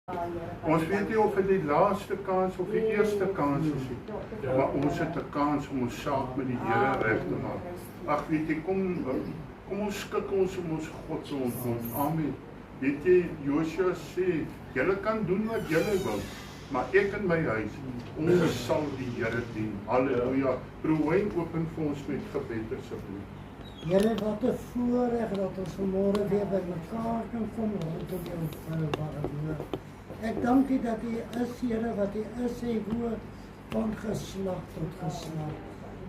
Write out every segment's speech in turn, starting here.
Ons weet nie of dit die laaste kans of die eerste kans is nie. Maar ons het 'n kans om ons saak met die Here reg te maak. Ag weet jy, kom ons skik ons om ons God se ontmoet. Amen. Weet jy, Josua sê, julle kan doen wat julle wil, maar ek en my huis, ons sal die Here dien. Halleluja. Broer, open vir ons met gebed asseblief. Here, wat 'n voorreg dat ons vanmôre weer by mekaar kan kom rondom jou vuilbare woord. Ek dank U dat U is, Here, wat U is, sê woord van geslag tot geslag.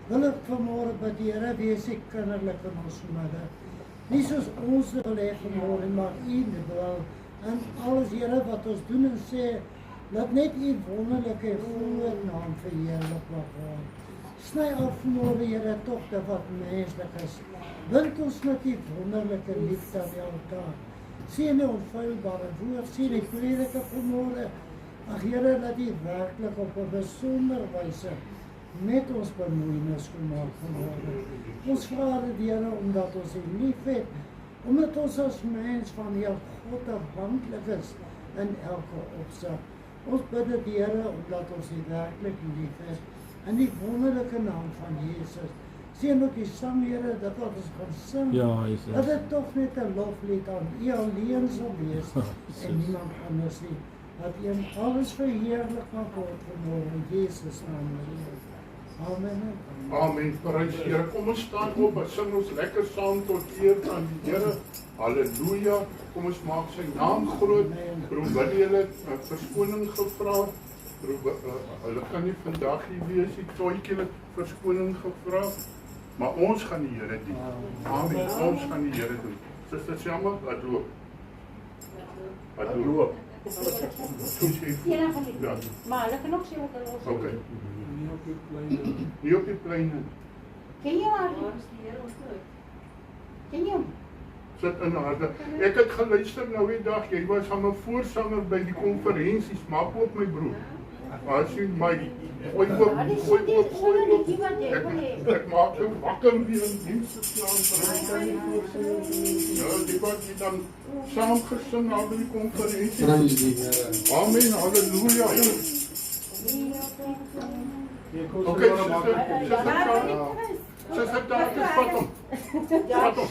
Wil ek vanmôre bid, Here, wees U kinderlik in ons midde. Nie soos ons wil hê vanmôre, maar U wil. En alles, Here, wat ons doen en sê, laat net U wonderlike groot naam verheerlik word. Sny af vanmôre, Here, tog dat wat menslik is. Bind ons met die wonderlike liefde aan die altaar. Sien die onfeilbare woord, sien die prediker vanmôre. Ag Here, dat U werklik op 'n besondere wyse met ons bemoeienis gemaak vanmôre. Ons vra dit, Here, omdat ons U liefhet, omdat ons as mens van Jou God afhanklik is in elke opsig. Ons bid dit, Here, omdat ons U werklik liefhet. In die wonderlike naam van Jesus. Sien ook die sang, Here, dat wat ons gaan sing, dat dit tog net 'n loflied aan U alleen sal wees en niemand anders nie. Dat U in alles verheerlik mag word vanmôre in Jesus naam. Amen. Amen. Prys die Here. Kom ons staan op en sing ons lekker saam tot eer aan die Here. Halleluja. Kom ons maak sy naam groot. Broer Willie het verskoning gevra. Hulle kan nie vandag hier wees, die Toetjie het verskoning gevra, maar ons gaan die Here dien. Amen. Ons gaan die Here doen. Suster Sjama, wat loop? Wat loop? Ja, maar hulle kan ook sê wat hulle wil. Okay. Nie op die plein. Ken jy haar? Ken jy hom? Sit in harde. Ek het geluister nou die dag, jy was aan 'n voorsanger by die konferensies, maak oop my broer. Maar sien my, gooi oop. Ek maak hom wakker weer in diens te slaan. Ja, die wat jy dan saam gesing na die konferensie. Amen, halleluja. Okay, Sister daar, vat hom. Vat hom.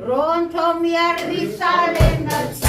Rondom Jerusalem het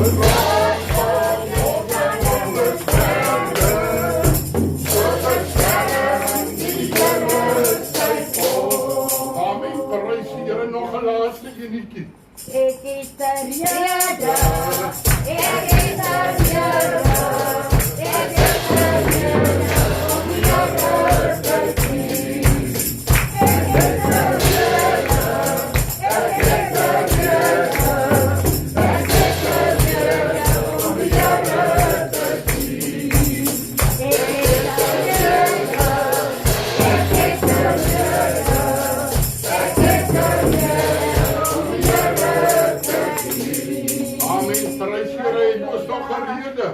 Good Prys Here, het ons nog 'n rede.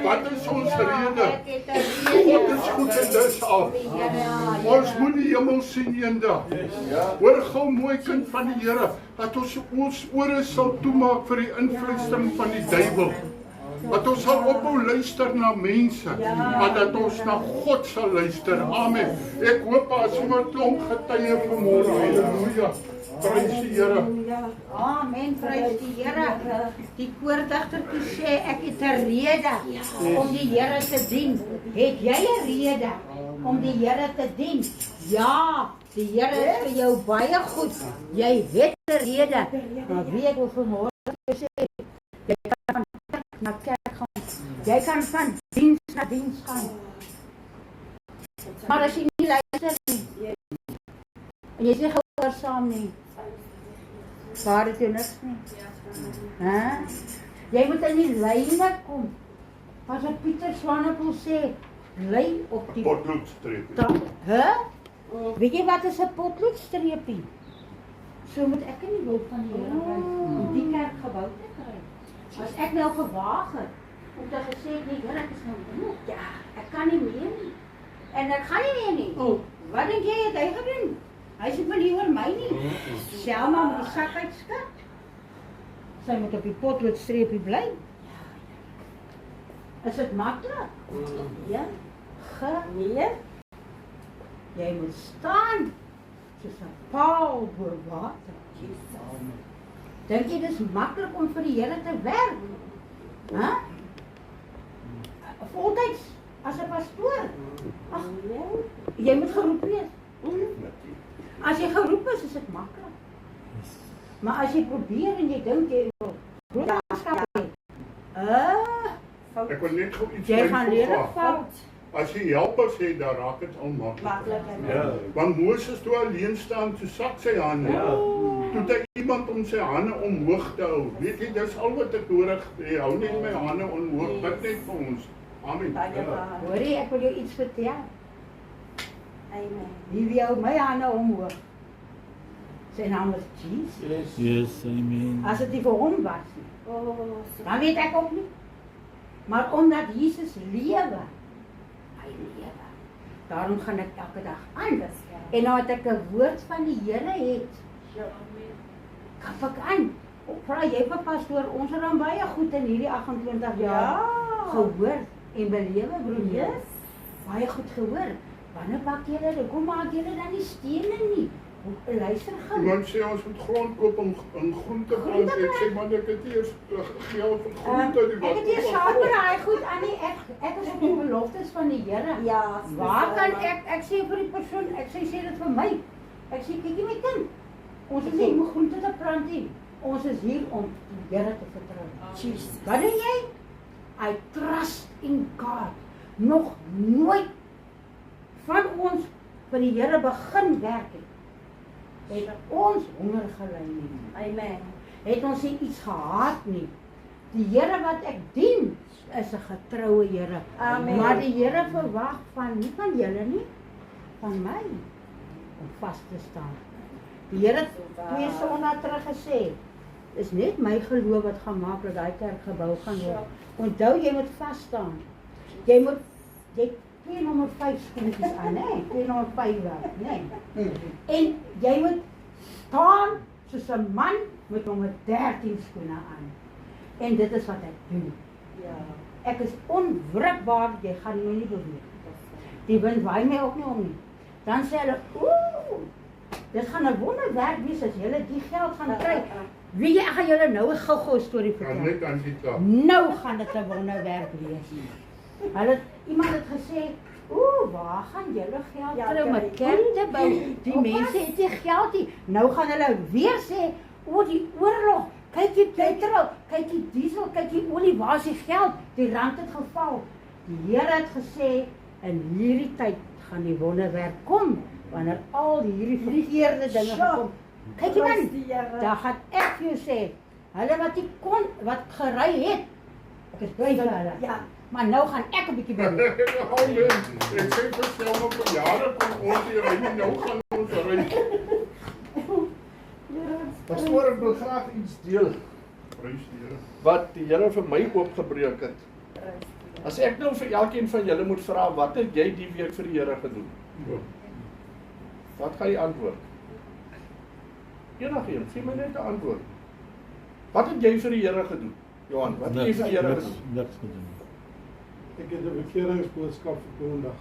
Wat is ons rede? God is goed en dis al. Ons moet die hemel sien eendag. Hoor gou mooi kind van die Here, dat ons ore sal toemaak vir die invluistering van die duiwel. Dat ons sal ophou luister na mense, maar dat ons na God sal luister. Amen. Ek hoop as iemand klomp getuie vanmôre. Halleluja. Prys die Here. Amen, prys die Here. Die koordigtertjie sê ek het 'n rede om die Here te dien. Het jy 'n rede om die Here te dien? Ja, die Here is vir jou baie goed. Jy het 'n rede. Maar wie ek wil vanmôre sê, jy kan van kerk na kerk gaan. Jy kan van diens na diens gaan. Maar as jy nie luister nie, en jy sê gehoorsaam nie, waar het jy niks nie. Jy moet in die lyne kom. As wat Pieter Swanepoel sê, lei op die potloodstreep. Weet jy wat is 'n potloodstreepie? So moet ek in die wil van die Here bly om die kerk gebou te kry. As ek nou gewaag het om te gesê nee, Here, ek is nou moeg. Ja, ek kan nie meer nie. En ek gaan nie meer nie. Wat dink jy het hy gedoen? Hy sê van nie oor my nie. Selma moet die sak uitskat. Sy moet op die potloodstreepie bly. Is dit maklik? Ja. Nee. Jy moet staan soos 'n paal bo water. Dink jy dis maklik om vir die Here te werk? Voltyds as 'n pastoor. Ag, jy moet geroep wees. As jy geroep is dit maklik. Maar as jy probeer en jy dink jy wil broederskap hê. Ek wil net gou iets jy gaan leer vra. fout. As jy helpers het, dan raak dit onmaklik. Want Moses toe alleen staan, toe sak sy hande. Toe het hy iemand om sy hande omhoog te hou. Weet jy, dis al wat ek nodig het. Hou net my hande omhoog, bid net vir ons. Amen. Hoorie, ek wil jou iets vertel. Amen. Wie hou my hande omhoog? Sy naam is Jesus. Yes, amen. As dit nie vir hom was nie, dan weet ek ook nie. Maar omdat Jesus lewe, hy lewe. Daarom gaan ek elke dag aan. En nou dat ek 'n woord van die Here het, kap ek aan. Vra jy vir pastoor, ons het dan baie goed in hierdie 28 jaar gehoor en belewe, broer. Baie goed gehoor. Wanneer bak julle, hoekom maak julle dan nie stene nie? Luister gou. Iemand sê ons moet grond koop om groente plant. Ek sê maar ek het eers geld vir groente. Ek het eers saam met daai goed aan nie. Ek is op die beloftes van die Here. Ja, Waar kan ek sê vir die persoon, ek sê dit vir my. Ek sê kykie my kind. Ons is nie om groente te plant nie. Ons is hier om die Here te vertrou. Jesus. Wat doen jy? I trust in God. Nog nooit van ons vir die Here begin werk het ons honger gely nie. Amen. Het ons nie iets gehaat nie. Die Here wat ek dien is 'n getroue Here. Amen. Maar die Here verwag nie van julle nie, van my om vas te staan. Die Here het 2 Sondae terug gesê, is net my geloof wat gaan maak dat daai kerk gebou gaan word. Onthou jy moet vas staan. Jy 2 nommer 5 skoentjies aan, hè? 2 nommer 5 werk, né? En jy moet staan soos 'n man met nommer 13 skoene aan. En dit is wat ek doen. Ja. Ek is onwrikbaar, jy gaan my nie beweeg. Die wind waai my ook nie om nie. Dan sê hulle, dit gaan 'n wonderwerk wees as julle die geld gaan kry. Wie ek gaan julle nou 'n gou-gou storie Kan vertel. net aan die kant. Nou gaan dit 'n wonderwerk wees. Iemand het gesê, waar gaan julle geld Ja, kry om 'n kerk. kerk te bou? Die mense het nie geld nie. Nou gaan hulle weer sê, die oorlog, kyk die petrol, kyk die diesel, kyk die olie, waar is die geld? Die rand het geval. Die Here het gesê, in hierdie tyd gaan die wonderwerk kom, wanneer al hierdie verkeerde dinge kom. Kyk jy man, daar gaan ek vir jou sê, hulle wat gery het, ek is bly vir hulle. Ja. Maar nou gaan ek 'n bietjie beweeg. Amen. Ek sê vir jou nog vir jare kom ons hier en nou gaan ons ry. Pastoor, ek wil graag iets deel. Prys die Here. wat die Here vir my oopgebreek het. As ek nou vir elkeen van julle moet vra, wat het jy die week vir die Here gedoen? Ja. Wat gaan jy antwoord? Enigeen, gee my net 'n antwoord. Wat het jy vir die Here gedoen? Johan, wat het jy vir die Here gedoen? Niks gedoen. Ek het 'n bekeringsboodskap verkondig.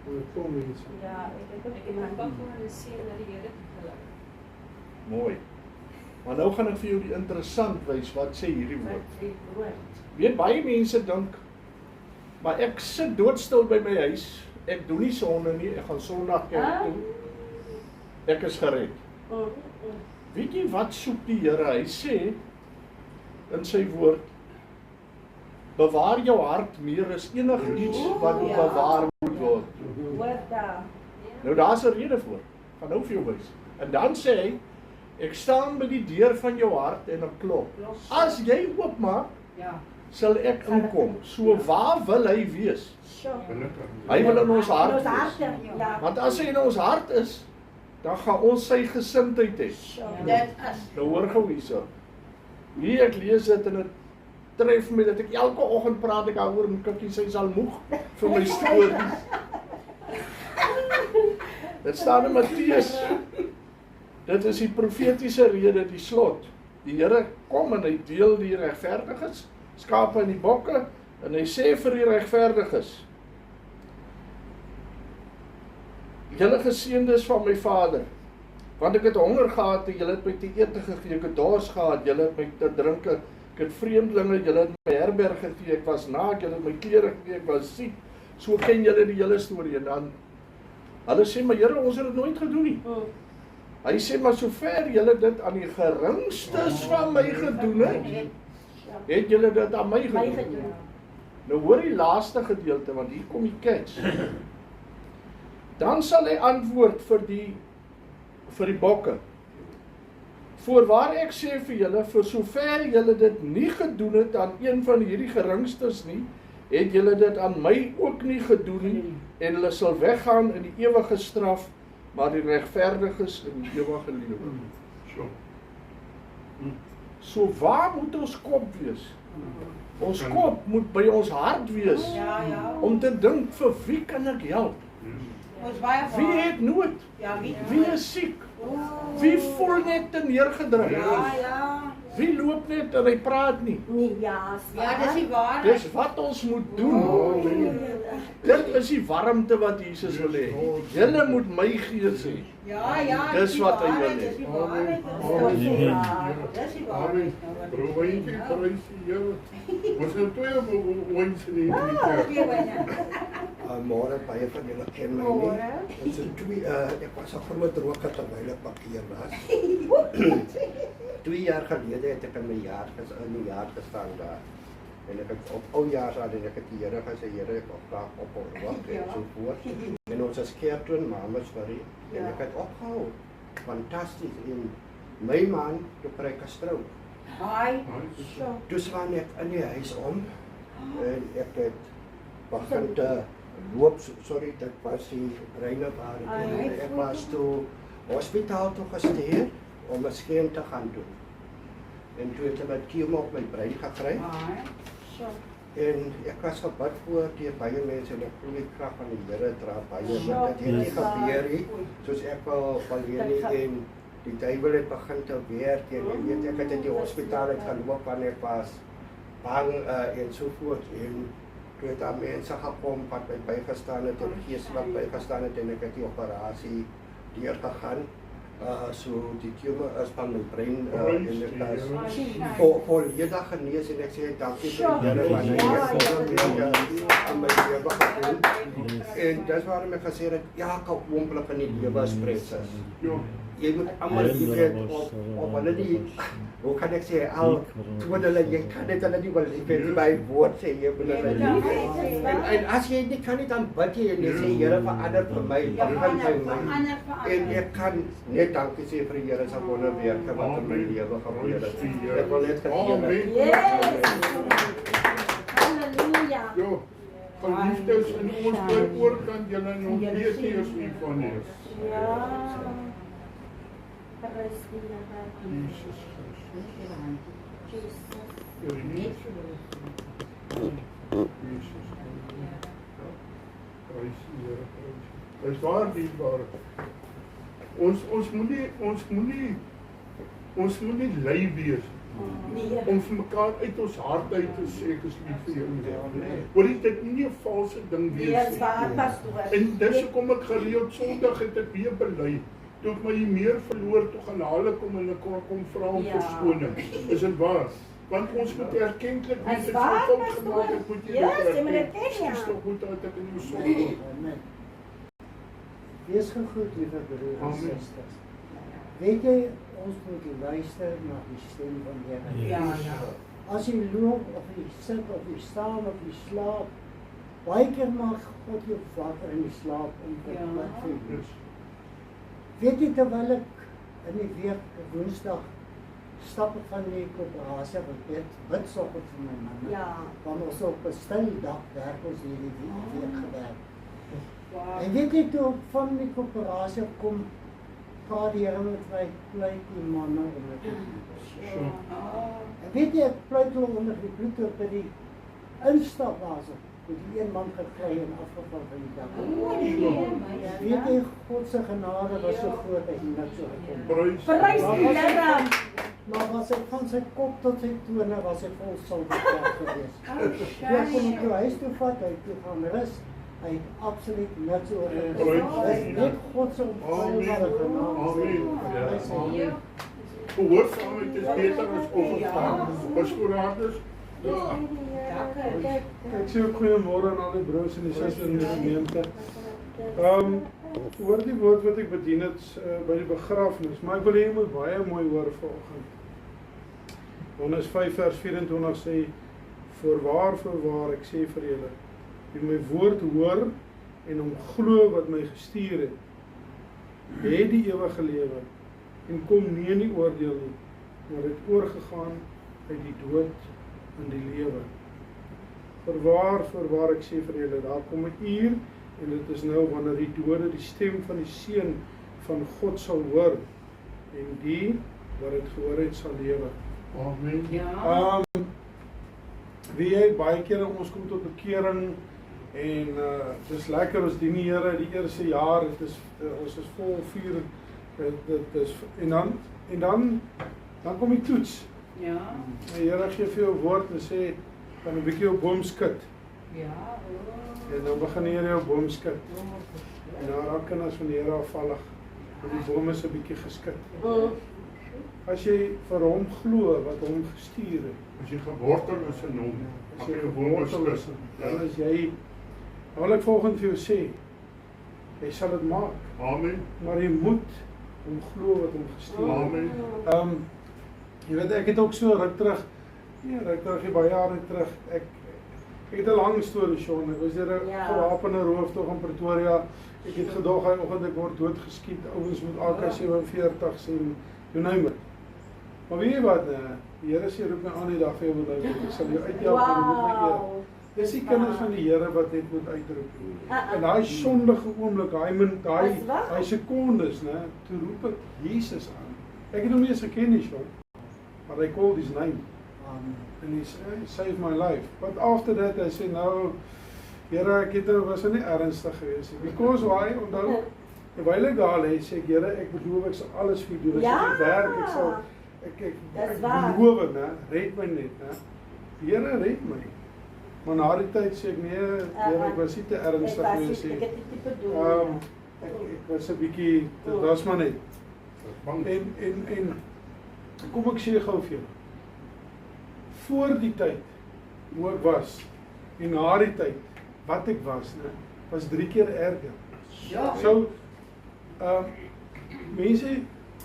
Oor kom mense. Ja, ek het Ek het ook gewoon sê dat die Here geluk. Mooi. Maar nou gaan ek vir jou die interessant wys wat sê hierdie woord. Wat die woord. Weet baie mense dink, maar ek sit doodstil by my huis, ek doen nie sonde nie, ek gaan Sondag kerk toe. Ek is gered. Weet jy wat soek die Here? Hy sê in sy woord, bewaar jou hart meer as enigiets wat bewaar moet word. Woord daar. Nou daar's 'n rede voor. Gaan nou vir jou wys. En dan sê hy, ek staan by die deur van jou hart en ek klop. As jy oopmaak, Ja. sal ek inkom. So waar wil hy wees? Hy wil in ons hart wees. Ja. Want as hy in ons hart is, dan gaan ons sy gesindheid hê. Dit is. Nou hoor gou hierso. Hier ek lees dit en dit tref my dat ek elke oggend praat ek daaroor met Kikkie, sy sal moeg vir my stories. Dit staan in Matteus. Dit is die profetiese rede, die slot. Die Here kom en hy deel die regverdiges, skape en die bokke, en hy sê vir die regverdiges, julle geseëndes van my Vader, want ek het honger gehad en julle het my te ete gegee, ek het dors gehad, julle het my te drinke, ek het vreemdelinge, julle het my herberg gegee, ek was naak, julle het my klere gegee, ek was siek. So ken julle die hele storie. En dan hulle sê, maar Here, ons het dit nooit gedoen nie. Hy sê, maar sover julle dit aan die geringstes van my gedoen het julle dit aan my gedoen. Nou hoor die laaste gedeelte, want hier kom die catch. Dan sal hy antwoord vir die bokke. Voorwaar ek sê vir julle, vir sover julle dit nie gedoen het aan een van hierdie geringstes nie, het julle dit aan my ook nie gedoen nie, en hulle sal weggaan in die ewige straf, maar die regverdiges in die ewige lewe. So waar moet ons kop wees? Ons kop moet by ons hart wees, om te dink, vir wie kan ek help? Ons baie Wie het nood? Ja, Wie is siek? Wie voel net te neergedruk? ja. Wie loop net en hy praat nie? Ja, Ja, dis die waarheid. Dis wat ons moet doen. Dit is die warmte wat Jesus wil hê. Julle moet my gees hê. Ja, Dis wat hy wil hê. Dis die waarheid. Dis die Amen. waarheid. Probeer prys die Here. Ons het twee ons in die kerk. Môre baie van julle ken my nie. Dit is ek was 'n groot roker terwyl ek parkeer was. 2 jaar gelede het ek in my jaar gestaan daar. En ek het op oujaars aan en ek het die Here gesê, Here, ek wil graag ophou rook en so voort. En ons is kerk toe in Mamasbury en ek het opgehou. Fantasties. En my man, toe kry ek 'n strook. Haai. Toe swaan ek in die huis om en ek het begin te loop, sorry, dit was die reine waar ek was toe hospitaal toe gestuur om 'n scan te gaan doen. En toe het hulle chemo op my brein gekry. En ek was gebid voor deur baie mense en ek voel die krag van die Here dra baie, maar dit het nie gebeur nie, soos ek wil hier nie, en die duiwel het begin te werk en jy weet ek het in die hospitaal geloop wanneer ek was bang en so voort, en toe het daar mense gekom wat my bygestaan het en geestelik bygestaan het en ek het die operasie deurgegaan. So die tumor is van my brein en ek is volledig genees en ek sê dankie vir die Here want hy het in my lewe gedoen. En dis waarom ek gesê het elke oomblik in die lewe is presies. Jy moet almal weet op hulle die, hoe kan ek sê, al toe hulle, jy kan dit hulle nie wel liefhet by woord sê, jy moet hulle liefhet. En as jy nie kan nie, dan bid jy en jy sê, Here verander vir my, begin by my. En ek kan net dankie sê vir die Here se wonderwerke wat in my lewe gebeur het. Ek wil net Amen. Halleluja. Jo, geliefdes in ons bly oorkant julle nog weet nie is nie van nie. Ja. Prys die Here. Jesus Christus. Vir Jesus. Jesus. Prys die Here, prys. Dis waar dierbare. Ons moenie lui wees om vir mekaar uit ons hart uit te sê ek is lief vir jou. Hoorie, dit nie 'n valse ding wees Yes, waar pastoor. En dis hoekom ek gereeld Sondag het ek weer bely. Toe ek my meer verloor, toe gaan hulle kom en ek kom vra om verskoning. Is dit waar? Want ons moet erkentlik Is wees, waar, fout pastoor? gemaak het, moet jy Yes, dit jy moet erken. erken, ja. Dis toch goed uit ek in jou sonde. Amen. Wees gegroet, lieve broers en Amen. susters. Weet jy, ons moet luister na die stem van die Here. Ja. As jy loop of jy sit of jy staan of jy slaap, baie keer maak God jou wakker in die slaap om te Ja. bid vir jou. Yes. Weet jy, terwyl ek in die week Woensdag stap ek van die koöperasie wat bid soggens vir my man. Ja. Want ons op 'n stil dag werk ons hierdie week gewerk. En weet jy, toe ek van die koöperasie kom, praat die Here met my, pleit die manne onder die bloed. En weet jy, ek pleit hulle onder die bloed op by die instapbase, het die een man gekry en afgeval van die dak. Weet jy, God se genade was so groot, hy het net so gekom. Prys die Here. Maar was hy van sy kop tot sy tone, was hy vol soutwater geweest. Toe ek hom toe huis toe vat, hy toe gaan rus, hy het absoluut niks oor gekom. Hy het net God se onfeilbare genade. Gehoorsaamheid is beter as offergawe. Pastoratus, Ek sê ook goeiemôre aan al die broers en die susters in die gemeente. Hoor die woord wat ek bedien het by die begrafnis, maar ek wil hê jy moet baie mooi hoor vanoggend. Johannes 5 vers 24 sê, voorwaar, ek sê vir julle, wie my woord hoor en hom glo wat my gestuur het, het die ewige lewe en kom nie in die oordeel nie, maar het oorgegaan uit die dood in die lewe. Voorwaar, ek sê vir julle, daar kom 'n uur, en dit is nou wanneer die dode die stem van die Seun van God sal hoor, en die wat dit gehoor het sal lewe. amen. Ja. Wie jy, baie kere ons kom tot bekering, en het is lekker, ons dien die Here die eerste jaar, ons is vol vuur, en dan kom die toets. Ja. Die Here gee vir jou woord en sê, kan 'n bietjie op boom skud. Ja. En dan begin die Here jou boom skud. En dan raak kinders van die Here afvallig. En die boom is 'n bietjie geskit. As jy vir hom glo wat hom gestuur het, As jy gewortel is in hom, as as jy jy gewortel is, dan is jy, dan wil ek volgende vir jou sê, jy sal dit maak, Amen. maar jy moet hom glo wat hom gestuur het. Amen. Jy weet, ek het ook so ruk terug, baie jare terug, ek het 'n lang storie, Sean, ek was deur 'n gewapende rooftog in Pretoria, ek het gedog, hy oggend ek word doodgeskiet, ouens met AK-47 sê, you name it. Maar weet jy wat, die Here sê, roep my aan die dag vir jou bedryf, ek sal jou uithelp en moet my eer. Dis die kinders van die Here wat net moet uitroep. En daai sondige oomblik, daai sekondes, toe roep ek Jesus aan. Ek het hom nie eens geken nie, Sean, but I called his name. And he saved my life. But after that, I say, nou, Here, ek was nie ernstig geweest nie. Because why? Onthou, terwyl ek daar lê, sê ek, Here, ek beloof ek sal alles vir u doen. As ek werk, ek sal ek beloof, red my net, Here, red my. Maar na die tyd sê ek, nee, Here, ek was nie te ernstig geweest nie. Ek was 'n bietjie, dit was maar net. En kom ek sê gou vir julle. Voor die tyd, hoe ek was, en na die tyd, wat ek was 3 keer erger. Ja. So, mense,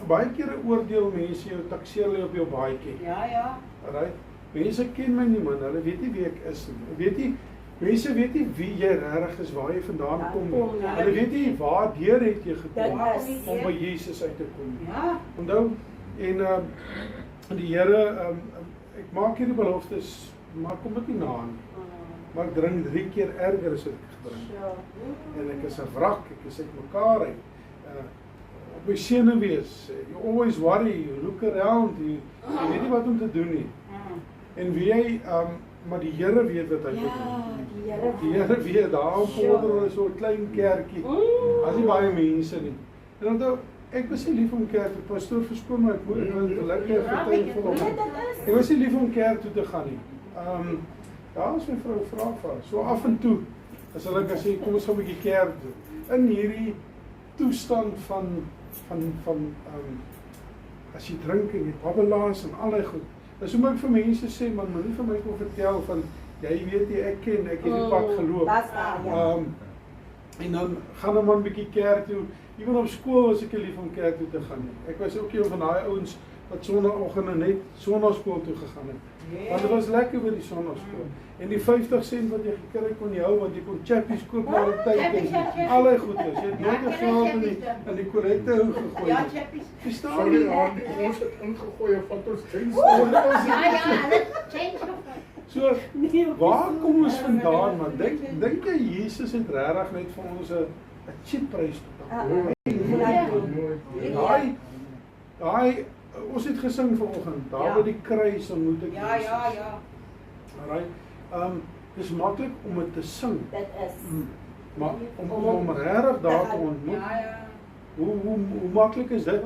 baie kere oordeel mense jou, takseer hulle op jou baadjie. Ja. Alright? Mense ken my nie, man, hulle weet nie wie ek is nie. Mense weet nie wie jy regtig is, waar jy vandaan kom nie. Hulle weet nie waardeur het jy gekom om by Jesus uit te kom. Ja. Onthou, en die Here, ek maak hierdie beloftes, maar kom dit nie na nie. Maar ek dring 3 keer erger as ek gedring. En ek is 'n wrak, ek is uit mekaar uit. Op my senuwees, you always worry, you look around, jy weet nie wat om te doen nie. En wie hy maar die Here weet wat hy Ja, doen. die Here. Die Here weet daar vorder is so 'n klein kerkie. As nie baie mense nie. En onthou, ek was nie lief om kerk toe. Pastoor verskoon my, ek moet lekker vertel vanoggend. Ek was nie lief om kerk toe te gaan nie. Daar is my vrou vra vir. So af en toe as hulle kan sê kom ons gaan 'n bietjie kerk toe. In hierdie toestand van as jy drink en jy babbelaars en allerlei goed. Dis hoe ek vir mense sê, man, moenie vir my kom vertel van jy weet jy ek het die pad geloop. En dan gaan 'n man bietjie kerk toe. Ewen op skool was ek lief om kerk toe te gaan. Ek was ook een van daai ouens wat sonnaandoggende net sonnaarskool toe gegaan het. Want dit was lekker by die sonnaarskool. En die 50 sent wat jy gekry het kon jy hou want jy kon chappies koop na die tyd en allerlei goeders. Jy het nooit geld in die korrekte hou gegooi. Ja, chappies. Verstaan Sorry, jy? ons het ingegooi van ons change. Hulle change of So, waar kom ons vandaan man? Dink jy Jesus het regtig net vir ons 'n cheap prys betaal? Daai ons het gesing vanoggend. Daar by die kruis ontmoet ek Jesus. Ja. Alraai. Dis maklik om dit te sing. Dit is. Maar om regtig daar te ontmoet. Hoe maklik is dit?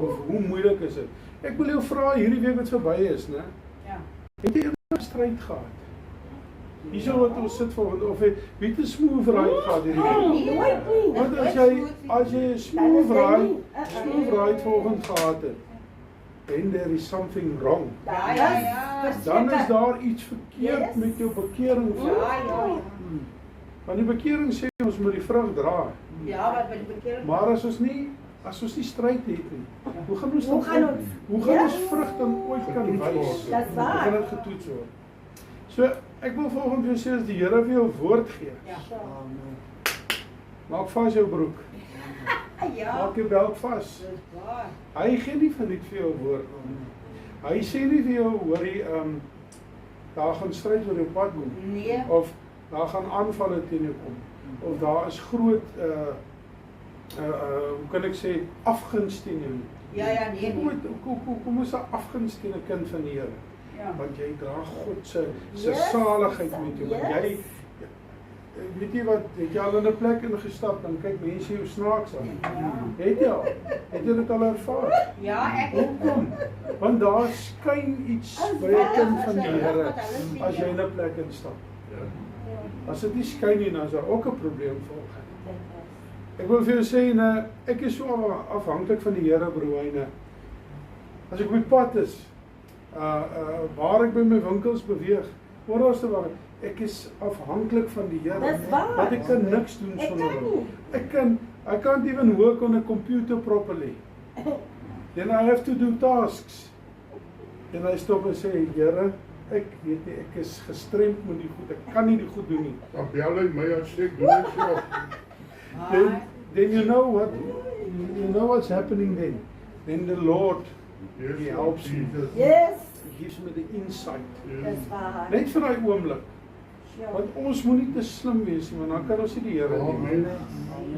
Of hoe moeilik is dit? Ek wil jou vra hierdie week wat verby is, né? Ja. Het jy enige stryd gehad? Hierso wat ons sit vanoggend of het jy smooth ride gehad hierdie week? Want as jy 'n smooth ride vanoggend gehad het, then there is something wrong. Ja. Dan is daar iets verkeerd met jou bekering. Ja. Want die bekering sê ons moet die vrug dra. Ja, wat by die bekering. Maar as ons nie stryd het nie, hoe gaan ons vrug dan ooit kan wys? Dis waar. Hoe gaan dit getoets word? So, ek wil volgende vir jou sê as die Here vir jou woord gee. Ja. Maak vas jou broek. Ja. Maak jou belt vas. Dis waar. Hy gee nie vir net vir jou woord. Hy sê nie vir jou hoorie daar gaan stryd oor jou pad kom. Nee. Of daar gaan aanvalle teen jou kom. Of daar is groot hoe kan ek sê afguns teen jou. Ja, nee. Kom ons 'n afguns teen 'n kind van die Here. Ja. Want jy dra God se saligheid met jou. Want jy weet jy wat, het jy al in 'n plek ingestap dan kyk mense jou snaaks aan. Het jy al? Het jy dit al ervaar? Ja, ek Hoekom? Want daar skyn iets by 'n kind van die Here as jy in 'n plek instap. As dit nie skyn nie, dan is daar ook 'n probleem volgens. Ek wil vir jou sê, ek is so afhanklik van die Here, broer. As ek met pad is, waar ek by my winkels beweeg, oralste waar ek is afhanklik van die Here. Dis waar. Want ek kan niks doen sonder hom. I can't even work on a computer properly. Then I have to do tasks. En I stop en sê, Here, ek weet nie, ek is gestremd met die goed. Ek kan nie die goed doen nie. Dan bel hy my as ek doen dit self. Then you know what's happening then. Then the Lord, He helps me. Yes. He gives me the insight. Dis waar. Net vir daai oomblik. Want ons moet nie te slim wees nie, want dan kan ons nie die Here dien.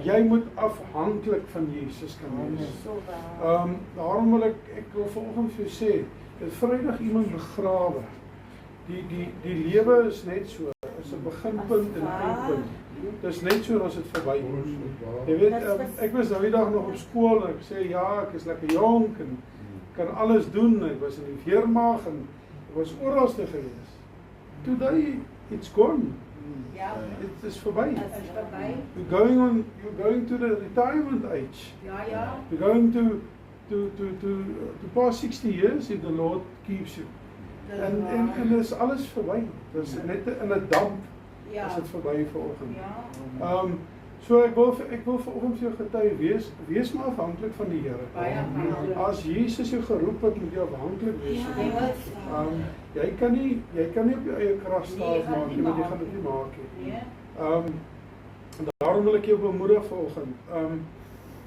Jy moet afhanklik van Jesus kan wees. So waar. Daarom wil ek wil vanoggend vir jou sê, dat Vrydag iemand begrawe. Die lewe is net so, is 'n beginpunt en 'n eindpunt. Dit is net so as dit verby. Jy weet, ek was nou die dag nog op skool en ek sê ja, ek is lekker jonk en kan alles doen. Ek was in die weermag en ek was oralste gewees. Today it's gone. Ja. It is verby. Dit is verby. You're going to the retirement age. Ja. You're going to past 60 years if the Lord keeps you. En is alles verby. Dis net in 'n damp. Ja. Is dit verby vanoggend. Ja. So ek wil vanoggend vir jou getuie wees maar afhanklik van die Here. Baie afhanklik. As Jesus jou geroep het, moet jy afhanklik wees. Jy kan nie op jou eie krag staat maak nie, want jy gaan dit nie maak nie. Nee. Daarom wil ek jou bemoedig vanoggend.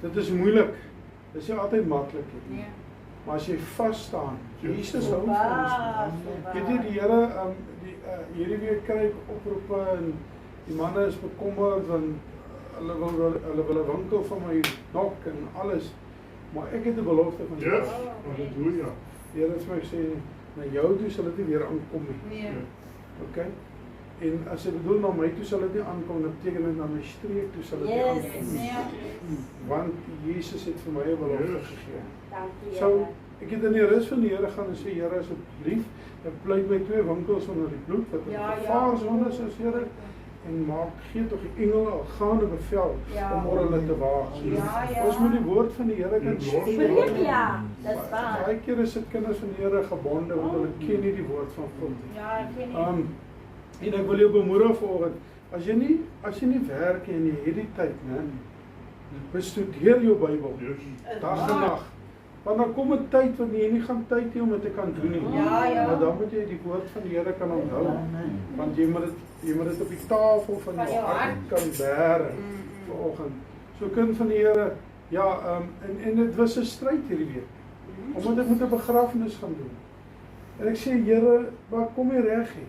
Dit is moeilik. Dit is nie altyd maklik nie. Nee. Maar as jy vas staan, Jesus hou van ons. Weet jy die Here hierdie week kry ek oproepe en die manne is bekommerd want hulle wil 'n winkel van my nok en alles. Maar ek het 'n belofte van die Yes, halleluja. Die Here het vir my gesê na jou toe sal dit nie weer aankom nie. Nee. Okay? En as ek bedoel na my toe sal dit nie aankom, dan beteken dit na my streek toe sal dit nie aankom nie. Want Jesus het vir my 'n belofte gegee. Dankie. So, ek het in die rus van die Here gaan en sê, Here, asseblief, ek pleit my 2 winkels onder die bloed, wat in gevaarsondes is, Here, en gee tog die engele al gaande bevel om oor hulle te waak. Ons moet die woord van die Here kan Spreek ja, dis waar. Baie keer is dit kinders van die Here gebonde, want hulle ken nie die woord van God nie. Ja, ek ken nie. En ek wil jou bemoedig vanoggend, as jy nie werk en jy het die tyd, bestudeer jou Bybel, dag en nag. Want dan kom 'n tyd wanneer jy nie gaan tyd hê om dit te kan doen nie. Maar dan moet jy die woord van die Here kan onthou. Want jy moet dit op die tafel van jou hart kan bære vanoggend. So kind van die Here, en dit was 'n stryd hierdie week. Omdat ek moet 'n begrafnis gaan doen. En ek sê, Here, waar kom jy reg hê?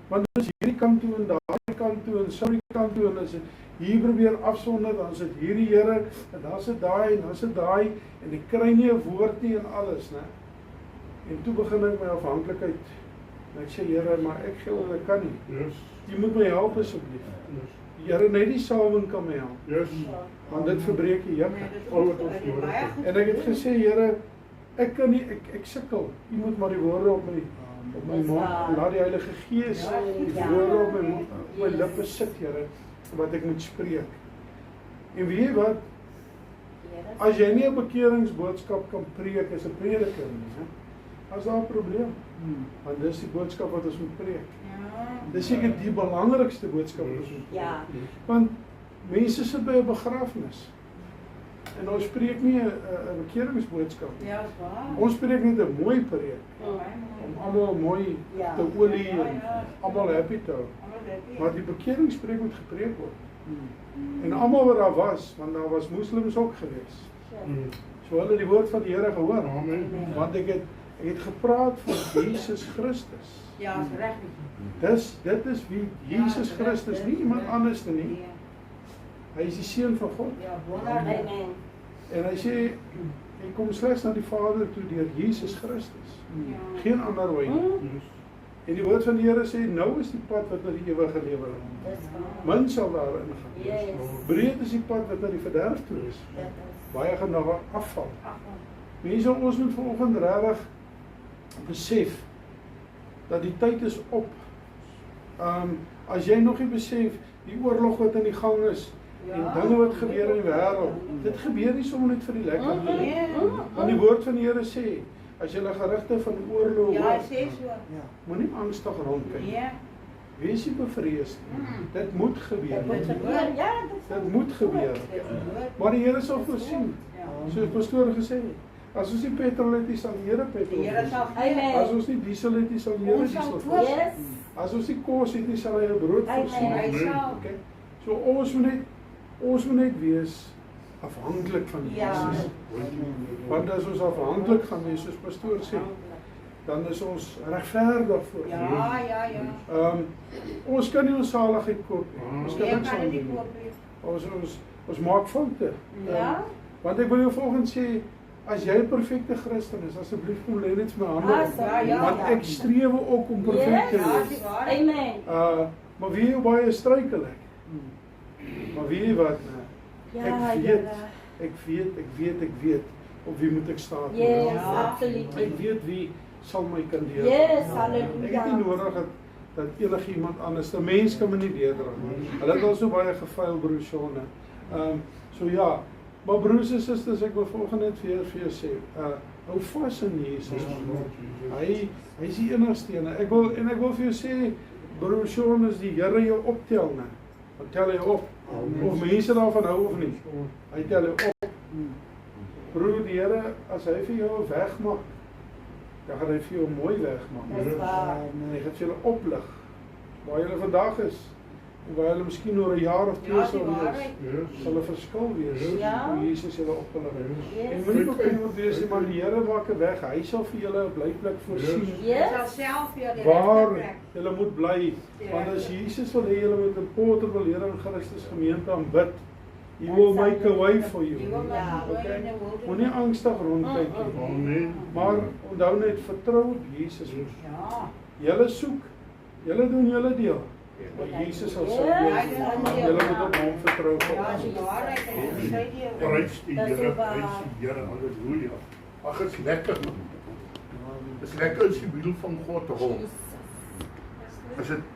Want as hierdie kant toe en daardie kant toe en so die kant toe en as dit hier probeer afsonder, dan is dit hierdie Here en dan is dit daai en dan is dit daai en ek kry nie 'n woord nie en alles, né? En toe begin ek my afhanklikheid. En ek sê, Here, maar ek gee op, ek kan nie. Jy moet my help asseblief. Here, net die salwing kan my help. Want dit verbreek die juk. En ek het gesê, Here, ek kan nie, ek sukkel. Jy moet maar die woorde op my mond, laat die Heilige Gees die woorde op my lippe sit, Here, wat ek moet spreek. En weet jy wat? As jy nie 'n bekeringsboodskap kan preek as 'n prediker nie, as daar 'n probleem. Want dis die boodskap wat ons moet preek. Dis seker die belangrikste boodskap wat ons moet preek. Want mense sit by 'n begrafnis. En ons spreek nie 'n bekeringsboodskap. Ja, is waar. Ons spreek net 'n mooi preek. Om almal mooi te olie en almal happy te hou. Maar die bekeringspreek moet gepreek word. En almal wat daar was, want daar was moslems ook gewees. So hulle die woord van die Here gehoor. Want ek het gepraat van Jesus Christus. Ja, is reg. Dit is wie Jesus Christus, nie iemand anders nie. Hy is die seun van God. Amen. En hy sê, hy kom slegs na die Vader toe deur Jesus Christus. Geen ander wy nie. En die woord van die Here sê, nou is die pad wat na die ewige lewe lei. Min sal daarin gaan. Breed is die pad wat na die verderf toe is. Baie gaan daar afval. Mense, ons moet vanoggend regtig besef dat die tyd is op. As jy nog nie besef die oorlog wat in die gang is en dinge wat gebeur in die wêreld, dit gebeur nie sommer net vir die lekker nie. Want die woord van die Here sê, as jy gerugte van oorlog hoor, moenie angstig rondkyk. Wees nie bevrees nie. Dit moet gebeur. Dit moet gebeur. Maar die Here sal voorsien. Soos pastoor gesê het, as ons nie petrol het, sal die Here petrol voorsien. As ons nie diesel het, sal die Here diesel voorsien. As ons nie kos het, sal hy 'n brood voorsien. Okay? So ons moet net wees afhanklik van Jesus. Want as ons afhanklik gaan wees, soos pastoor sê, dan is ons regverdig voor God. Ons kan nie ons saligheid koop nie. Ons kan niks aan doen nie. Ons maak foute. Want ek wil jou volgens sê, as jy 'n perfekte Christen is, asseblief kom lê net vir my hande op. Want ek streef ook om perfek te wees. Amen. Maar wie jy baie struikel ek. Maar weet jy wat? Ek weet op wie moet ek staan. Ek weet wie sal my kan deur. Ek het nie nodig dat enigiemand anders, 'n mens kan my nie deurdra nie. Hulle het al so baie gefaal, broer Shone. So ja, maar broers en susters, ek wil vanoggend net vir jou sê, hou vas in Jesus. Hy is die enigste een. Ek wil vir jou sê, broer Shone, is die Here jou optel, né? Dan tel hy op. Of mense daarvan hou of nie. Hy tel jou op. Broer, die Here, as hy vir jou 'n weg maak, dan gaan hy vir jou 'n mooi weg maak. Hy gaan vir jou oplig waar jy vandag is en waar jy miskien oor 'n jaar of 2 sal wees. Sal 'n verskil wees hoe Jesus julle oplig. En moenie bekommerd wees nie, maar die Here maak 'n weg. Hy sal vir julle 'n blyplek voorsien. Waar julle moet bly. Want as Jesus wil hê julle moet in Porterville Here in Christus gemeente aanbid, He will make a way for you. Ja, Okay? Moenie angstig rondkyk nie. Amen. Maar onthou net, vertrou op Jesus. Ja. Julle soek, julle doen julle deel. Maar Jesus sal sy deel. Julle moet op hom vertrou. Ja, die waarheid en die Prys die Dat is Here, waar. prys die Here, halleluja. Ag, is lekker man. Is lekker as die wiel van God rol. Is dit,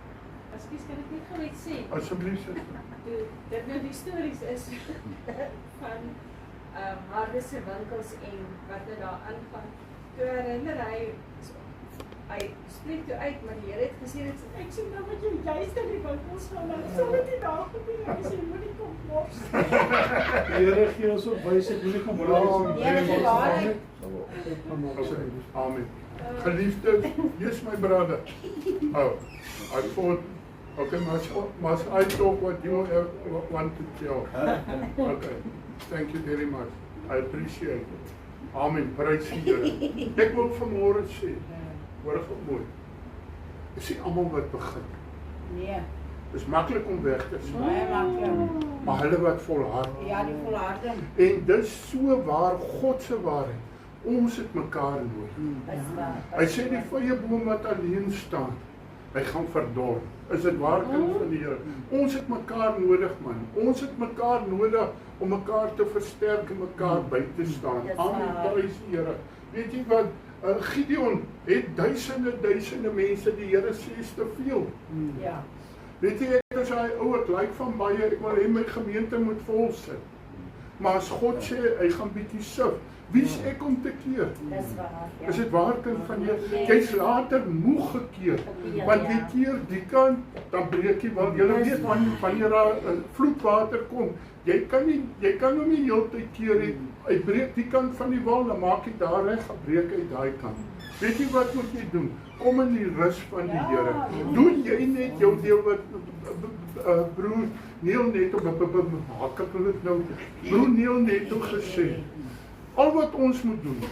Ekskuus, kan ek net gou iets sê? asseblief sê. Toe dit nou die stories is van Harde se winkels en wat nou daar aangaan. Toe herinner hy spreek toe uit, maar die Here het gesê dit ek sien nou wat jy juist in die winkels gaan, dan sal dit nie daar gebeur nie. Hy sê moenie kom mors. Die Here gee ons op wysheid, moenie kom raak. Ja, dis die waarheid. Amen. Geliefde, yes my brother. Oh, I thought, okay, must I talk what you want to tell? Okay, thank you very much. I appreciate it. Amen, prys die Here. Ek wil vanmôre sê, hoor gou mooi. Is nie almal wat begin. Nee, Dis maklik om weg te sê, baie maklik. maar hulle wat volhard. Ja, die volharding. En dis so waar God se waarheid. Ons het mekaar nodig. Dis waar. Hy sê die vyeboom wat alleen staan, hy gaan verdor. Is dit waar kind van die Here? Ons het mekaar nodig man. Ons het mekaar nodig om mekaar te versterk en mekaar by te staan. Dis Amen, waar. prys die Here. Weet jy wat? Gideon het duisende mense, die Here sê is te veel. Ja. Weet jy, ek is hy ou, ek lyk van baie, ek wil hê my gemeente moet vol sit. Maar as God sê, hy gaan bietjie sif, wie's ek om te keer? Dis waar. Ja. Is dit waar kind van jou? Jy's later moeg gekeer. Want jy keer die kant, dan breek jy wel. Jy weet wanneer daar vloedwater kom, jy kan hom nie heeltyd keer nie. Hy breek die kant van die wal, dan maak jy daar reg, gebreek uit daai kant. Weet jy wat moet jy doen? Kom in die rus van die Here. Doen jy net jou deel wat broer Neil net op hak ek dit nou. Broer Neil net toe gesê. Al wat ons moet doen,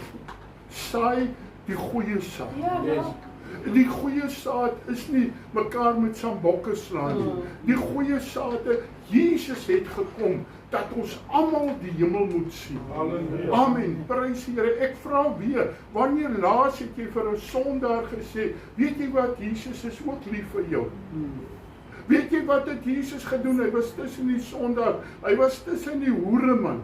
saai die goeie saad. Ja. Die goeie saad is nie mekaar met sambokke slaan nie. Die goeie saad, Jesus het gekom dat ons almal die hemel moet sien. Halleluja. Amen. Prys die Here. Ek vra weer, wanneer laas het jy vir 'n sondaar gesê, weet jy wat, Jesus is ook lief vir jou. Weet jy wat het Jesus gedoen? Hy was tussen die sondaar. Hy was tussen die hoere man.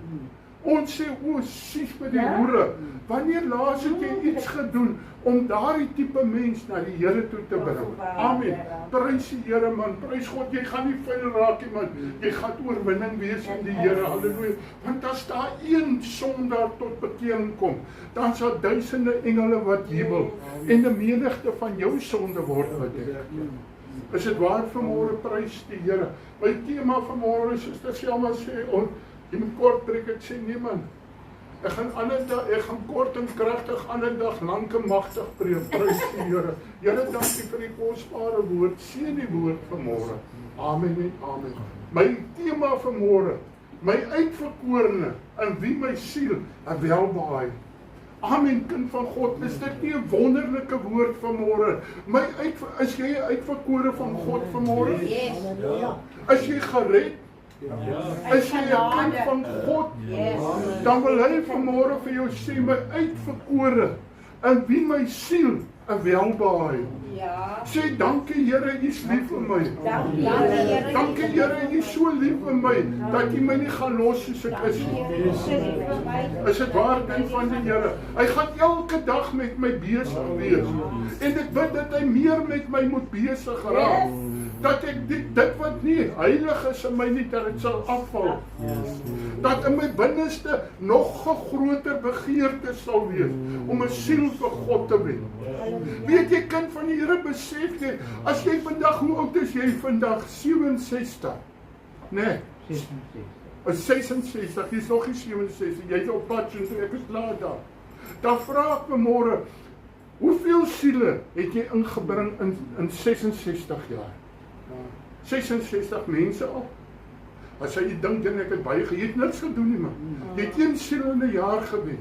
Ons sê, o, sies met die hoere. Wanneer laas het jy iets gedoen om daardie tipe mens na die Here toe te bring? Amen. Prys die Here man, prys God, jy gaan nie vuil raak nie man. Jy gaan oorwinning wees in die Here. Halleluja. Want as daar een sondaar tot bekering kom, dan sal duisende engele wat jubel en 'n menigte van jou sonde word bedek. Is dit waar vanmôre, prys die Here. My tema vanmôre is Suster Selma sê, jy moet kort preek, ek sê nee man. Ek gaan kort en kragtig ander dag lank en magtig preek. Prys die Here. Here, dankie vir die kosbare woord. Seën die woord vanmôre. Amen en amen. My tema vanmôre, my uitverkorene, in wie my siel 'n welbehaag. Amen, kind van God, is dit nie 'n wonderlike woord vanmôre? Is jy 'n uitverkore van God vanmôre? Yes. Is jy gered? Is jy 'n kind van God? Yes. Dan wil hy vanmôre vir jou sê, my uitverkore, in wie my siel 'n welbehaag. Ja. Sê dankie Here, U is lief vir my. Dankie Here. Dankie Here, U is so lief vir my dat U my nie gaan los soos ek is nie. Is dit waar, kind van die Here? Hy gaan elke dag met my besig wees. En ek bid dat hy meer met my moet besig raak. Dat ek dit wat nie heilig is in my nie, dat dit sal afval. Dat in my binneste nog 'n groter begeerte sal wees om 'n siel vir God te wen. Weet jy, kind van die Here, besef jy, as jy vandag, hoe oud is jy vandag? 67. Nee. 66, jy's nog nie 67, jy's op pad, so ek is klaar daar. Dan vra ek vanmôre, hoeveel siele het jy ingebring in 66 jaar? 66 mense al. As jy dink dan ek het baie jy het niks gedoen nie man. Jy het 1 siel in 'n jaar gewen.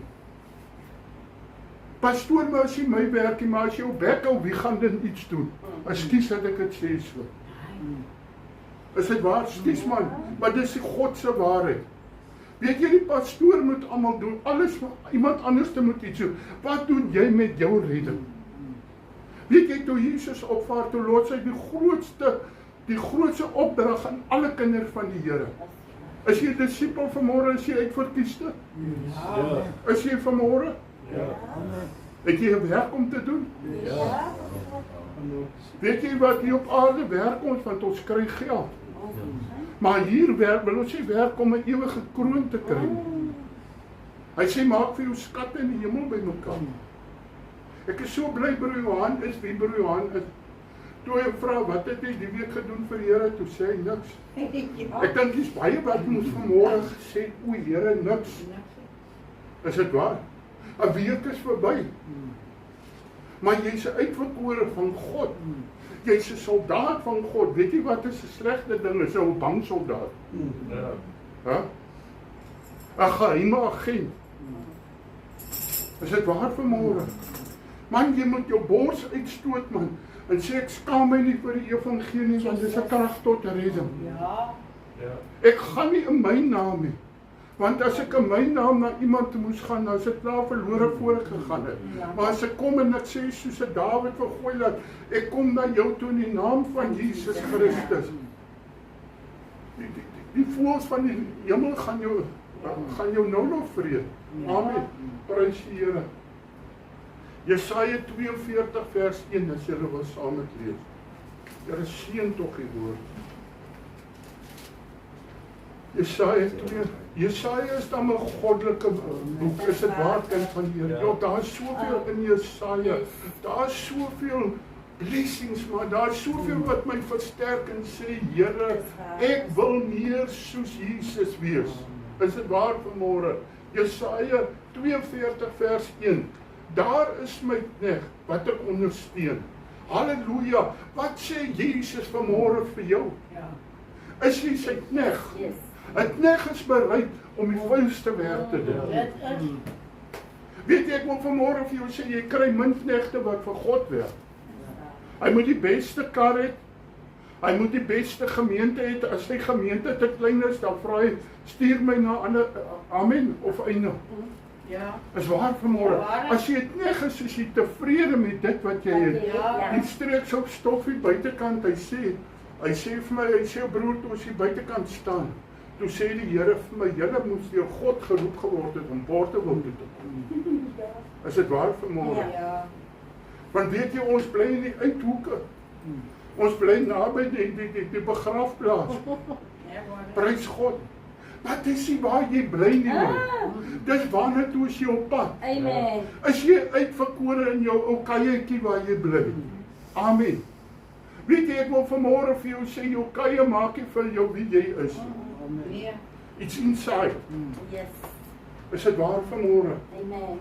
Pastoor, maar as jy my werk nie, maar as jy op bek hou, wie gaan dit iets doen? Ekskuus dat ek dit sê so. Is dit waar? Ekskuus man, maar dis die God se waarheid. Weet jy, die pastoor moet almal doen, alles vir iemand anders te moet iets doen. Wat doen jy met jou redding? Weet jy, toe Jesus opvaar, toe los hy die grootste opdrag aan alle kinders van die Here. Is jy 'n disipel vanmôre, is jy uitverkiesde? Ja. Is jy vanmôre? Ja. Het jy 'n werk om te doen? Ja. Weet jy wat hier op aarde werk ons, want ons kry geld. Maar hier wil ons nie werk om 'n ewige kroon te kry. Hy sê, maak vir jou skatte in die hemel bymekaar. Ek is so bly broer Johan is, wie broer Johan is. Toe hy vra, wat het jy die week gedoen vir die Here? Toe sê hy niks. Ek dink dis baie wat ons vanmôre gesê, o Here, niks. Is dit waar? 'n week is verby. Maar jy's 'n uitverkore van God. Jy's 'n soldaat van God. Weet jy wat is 'n slegte ding? Is 'n bang soldaat. Ja. 'n geheime agent. Is dit waar vanmôre? Man, jy moet jou bors uitstoot, man. En sê, ek skaam my nie vir die evangelie, want dit is 'n krag tot redding. Ja. Ek gaan nie in my naam nie. Want as ek in my naam na iemand moes gaan, nou is dit klaar verlore voor ek gegaan het. Maar as ek kom en ek sê, soos 'n Dawid vir Goliat, ek kom na jou toe in die naam van Jesus Christus. Die voëls van die hemel gaan jou nou nog vreet. Amen. Prys die Here. Jesaja 42 vers 1, as julle wil saam met lees. Here seën tog die woord. Jesaja is dan 'n goddelike boek, is dit waar, kind van die Here? Ja, daar is soveel in Jesaja. Daar is soveel blessings, maar daar is soveel wat my versterk en sê, Here, ek wil meer soos Jesus wees. Is dit waar vanmôre? Jesaja 42 vers 1. Daar is my knegt wat ek ondersteun. Halleluja. Wat sê Jesus vanmôre vir jou? Is jy sy knegt? 'n knegt is bereid om die vuilste werk te doen. Weet jy, ek wil vanmôre vir jou sê, jy kry min knegte wat vir God werk. Hy moet die beste kar hê. Hy moet die beste gemeente hê. As sy gemeente te klein is, dan vra hy, stuur my na ander, amen, of einde. Ja. Is waar vanmôre. As jy dit knegt is, is jy tevrede met dit wat jy het. Die streek so stoffie buitekant, hy sê vir my, hy sê, broer, toe as jy buitekant staan, toe sê die Here vir my, julle moes deur God geroep geword het om Porterville toe te kom. Is dit waar vanmôre? Ja. Want weet jy, ons bly in die uithoeke. Ons bly naby die begrafplaas. Prys God. Maar dis nie waar jy bly nie. Dis waarna toe is jy op pad. Amen. Is jy uitverkore in jou ou kajuitjie waar jy bly? Amen. Weet jy, ek wil vanmôre vir jou sê, jou kaje maak nie vir jou wie jy is. Nee. It's inside. Yes. Is dit waar vanmôre? Amen.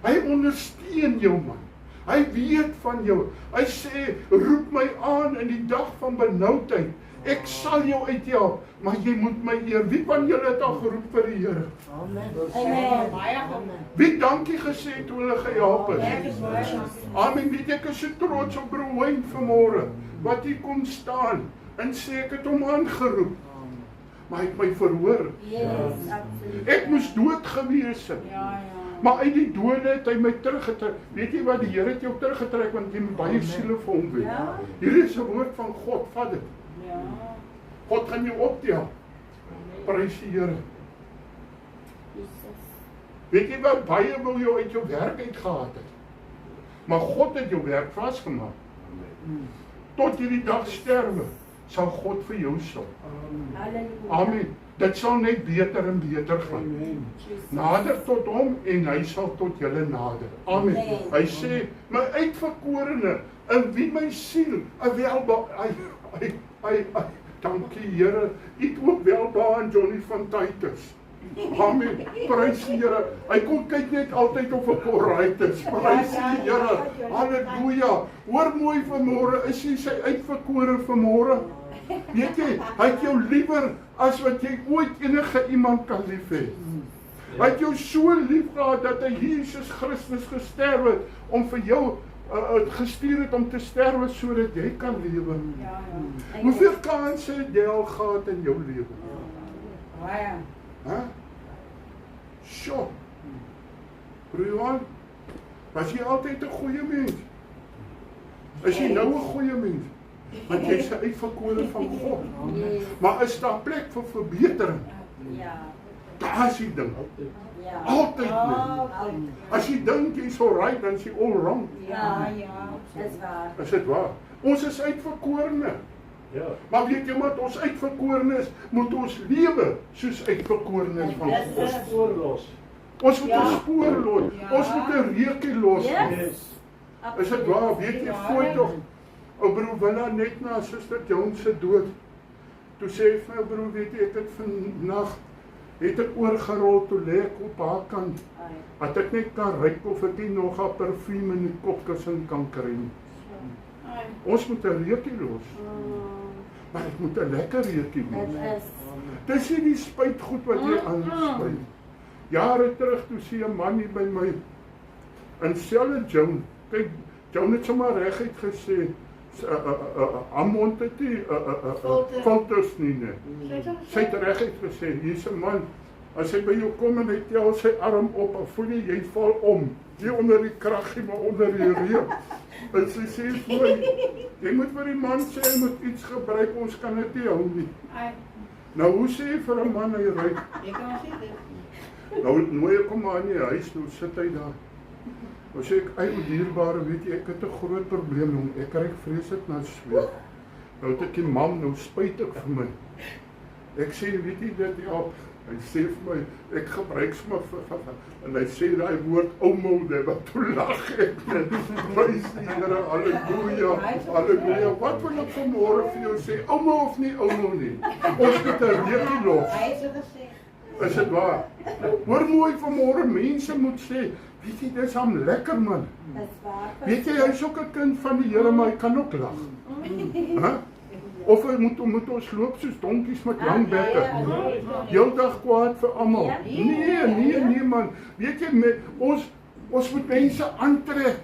Hy ondersteun jou, man. Hy weet van jou. Hy sê, roep my aan in die dag van benoudheid. Ek sal jou uithelp, maar jy moet my eer. Wie van julle het al geroep vir die Here? Amen. Wie dankie gesê toe hulle gehelp is? Amen. Weet jy, ek is so trots op broer Wayne vanmôre, wat hier kom staan en sê ek het hom aangeroep. Maar hy het my verhoor. Yes, absoluut. Ek moes dood gewees het. Maar uit die dode het hy my teruggetrek. Weet jy wat, die Here het jou teruggetrek, want jy moet baie siele vir hom weet. Hier is 'n woord van God, vat dit. God gaan jou optel. Prys die Here. Weet jy wat, baie wil jou uit jou werk uit gehad het. Maar God het jou werk vasgemaak. Tot jy die dag sterwe, sal God vir jou sorg. Amen. Dit sal net beter en beter gaan. Nader tot hom en hy sal tot julle nader. Amen. Hy sê, my uitverkorene, in wie my siel 'n dankie Here, ek ook welbehae aan Johnny van Titus. Amen. Prys die Here. Hy kon kyk net altyd of ek alright is. Prys die Here. Halleluja. Hoor mooi vanmôre, is jy sy uitverkore vanmôre? Weet jy, hy het jou liewer as wat jy ooit enige iemand kan lief hê. Hy het jou so lief gehad dat hy Jesus Christus gesterf het om vir jou gestuur het om te sterwe sodat jy kan lewe. Hoeveel kanse het jy al gehad in jou lewe? Hè? Sjoe. Broer Johan, was jy altyd 'n goeie mens? Is jy nou 'n goeie mens? Want jy's 'n uitverkore van God. Maar is daar plek vir verbetering? Ja. Daar is die ding. Ja. Altyd nie. As jy dink jy's alright, dan is jy all wrong. Ja, dis waar. Is dit waar? Ons is uitverkorene. Ja. Maar weet jy wat ons uitverkorene is? Moet ons lewe soos uitverkorenes van God. Spoorlos. Ons moet Ja. ons spoor los. Ja. Ons moet 'n reukie los. Yes. Is dit waar? Weet jy voor tog ou broer Willa net na Suster Jones se dood. Toe sê hy vir my broer, weet jy, ek het vannag het ek oorgerol toe lê ek op haar kant. Dat ek net kan ruik of ek nie nog 'n parfuum in die kopkussing kan kry nie. Ons moet 'n reukie los. Maar dit moet 'n lekker reukie wees. Dis nie die spuitgoed wat jy aanspuit. Jare terug toe sien 'n man hier by my in selfe Joan. Kyk, Joan het sommer reguit gesê Amond het nie filters nie. Sy het reguit gesê, hier's 'n man, as hy by jou kom en hy tel sy arm op, dan voel jy val om. Nie onder die krag nie, maar onder die reuk. En sy sê vir my, jy moet vir die man sê, hy moet iets gebruik, ons kan dit nie hou nie. Nou, hoe sê jy vir 'n man hy ry? Nou, nooi ek hom maar in die huis, nou sit hy daar. Nou sê ek, ou dierbare, weet jy, ek het 'n groot probleem, jong. Ek ry vreeslik na sweet. Nou het ek die mam, nou spyt ek vir my. Ek sê, weet jy dit, ja, hy sê vir my, ek gebruik sommer en hy sê daai woord oumoude, wat toe lag ek. Prys die Here, halleluja, halleluja. Wat wil ek vanmôre vir jou sê, oumou of nie oumou nie? Ons moet 'n reukie los. Is dit waar? Hoor mooi vanmôre, mense moet sê, weet jy, dis hom lekker man. Weet jy, hy's ook 'n kind van die Here, maar hy kan ook lag. Hæ? Of hy moet ons loop soos donkies met lang bekke. Heeldag kwaad vir almal. Nee man. Weet jy, ons moet mense aantrek.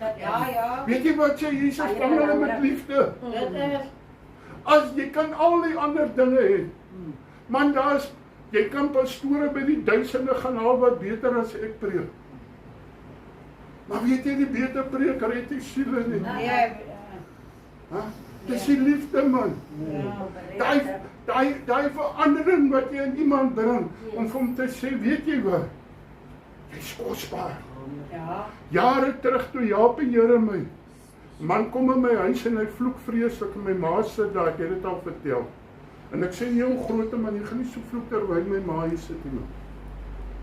Weet jy wat sê Jesus, vang hulle met liefde. As jy kan al die ander dinge hê. Man, jy kan pastore by die duisende gaan haal wat beter as ek preek. Maar weet jy, die beter preek red die siele nie. Dis die liefde man. Daai verandering wat jy in iemand bring, om vir hom te sê, weet jy wat? Jy's kosbaar. Jare terug toe Jaap en Here my. Man kom in my huis en hy vloek vreeslik en my ma sit daar, ek het dit al vertel. En ek sê, jou grote man, jy gaan nie so vloek terwyl my ma hier sit nie.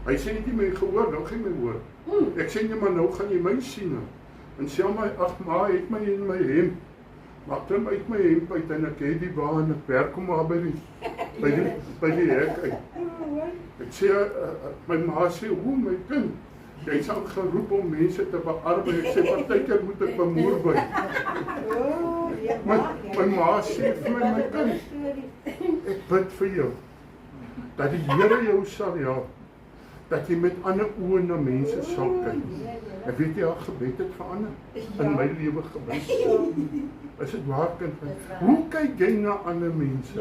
Hy sê net nie my gehoor, nou gaan jy my hoor. Ek sê nie, maar nou gaan jy my sien. En sê my, ag ma, het my in my hemp. Maar ek klim uit my hemp uit en ek het die baan en ek werk om maar by die hek uit. Ek sê, my ma sê, hoe my kind, jy sal geroep om mense te bearbeid. Ek sê, partykeer moet ek bemoer by. My ma sê vir my kind, ek bid vir jou, dat die Here jou sal help, dat jy met ander oë na mense sal kyk. Ek weet jy, haar gebed het verander, in my lewe gebed. Is dit waar, kind? Hoe kyk jy na ander mense?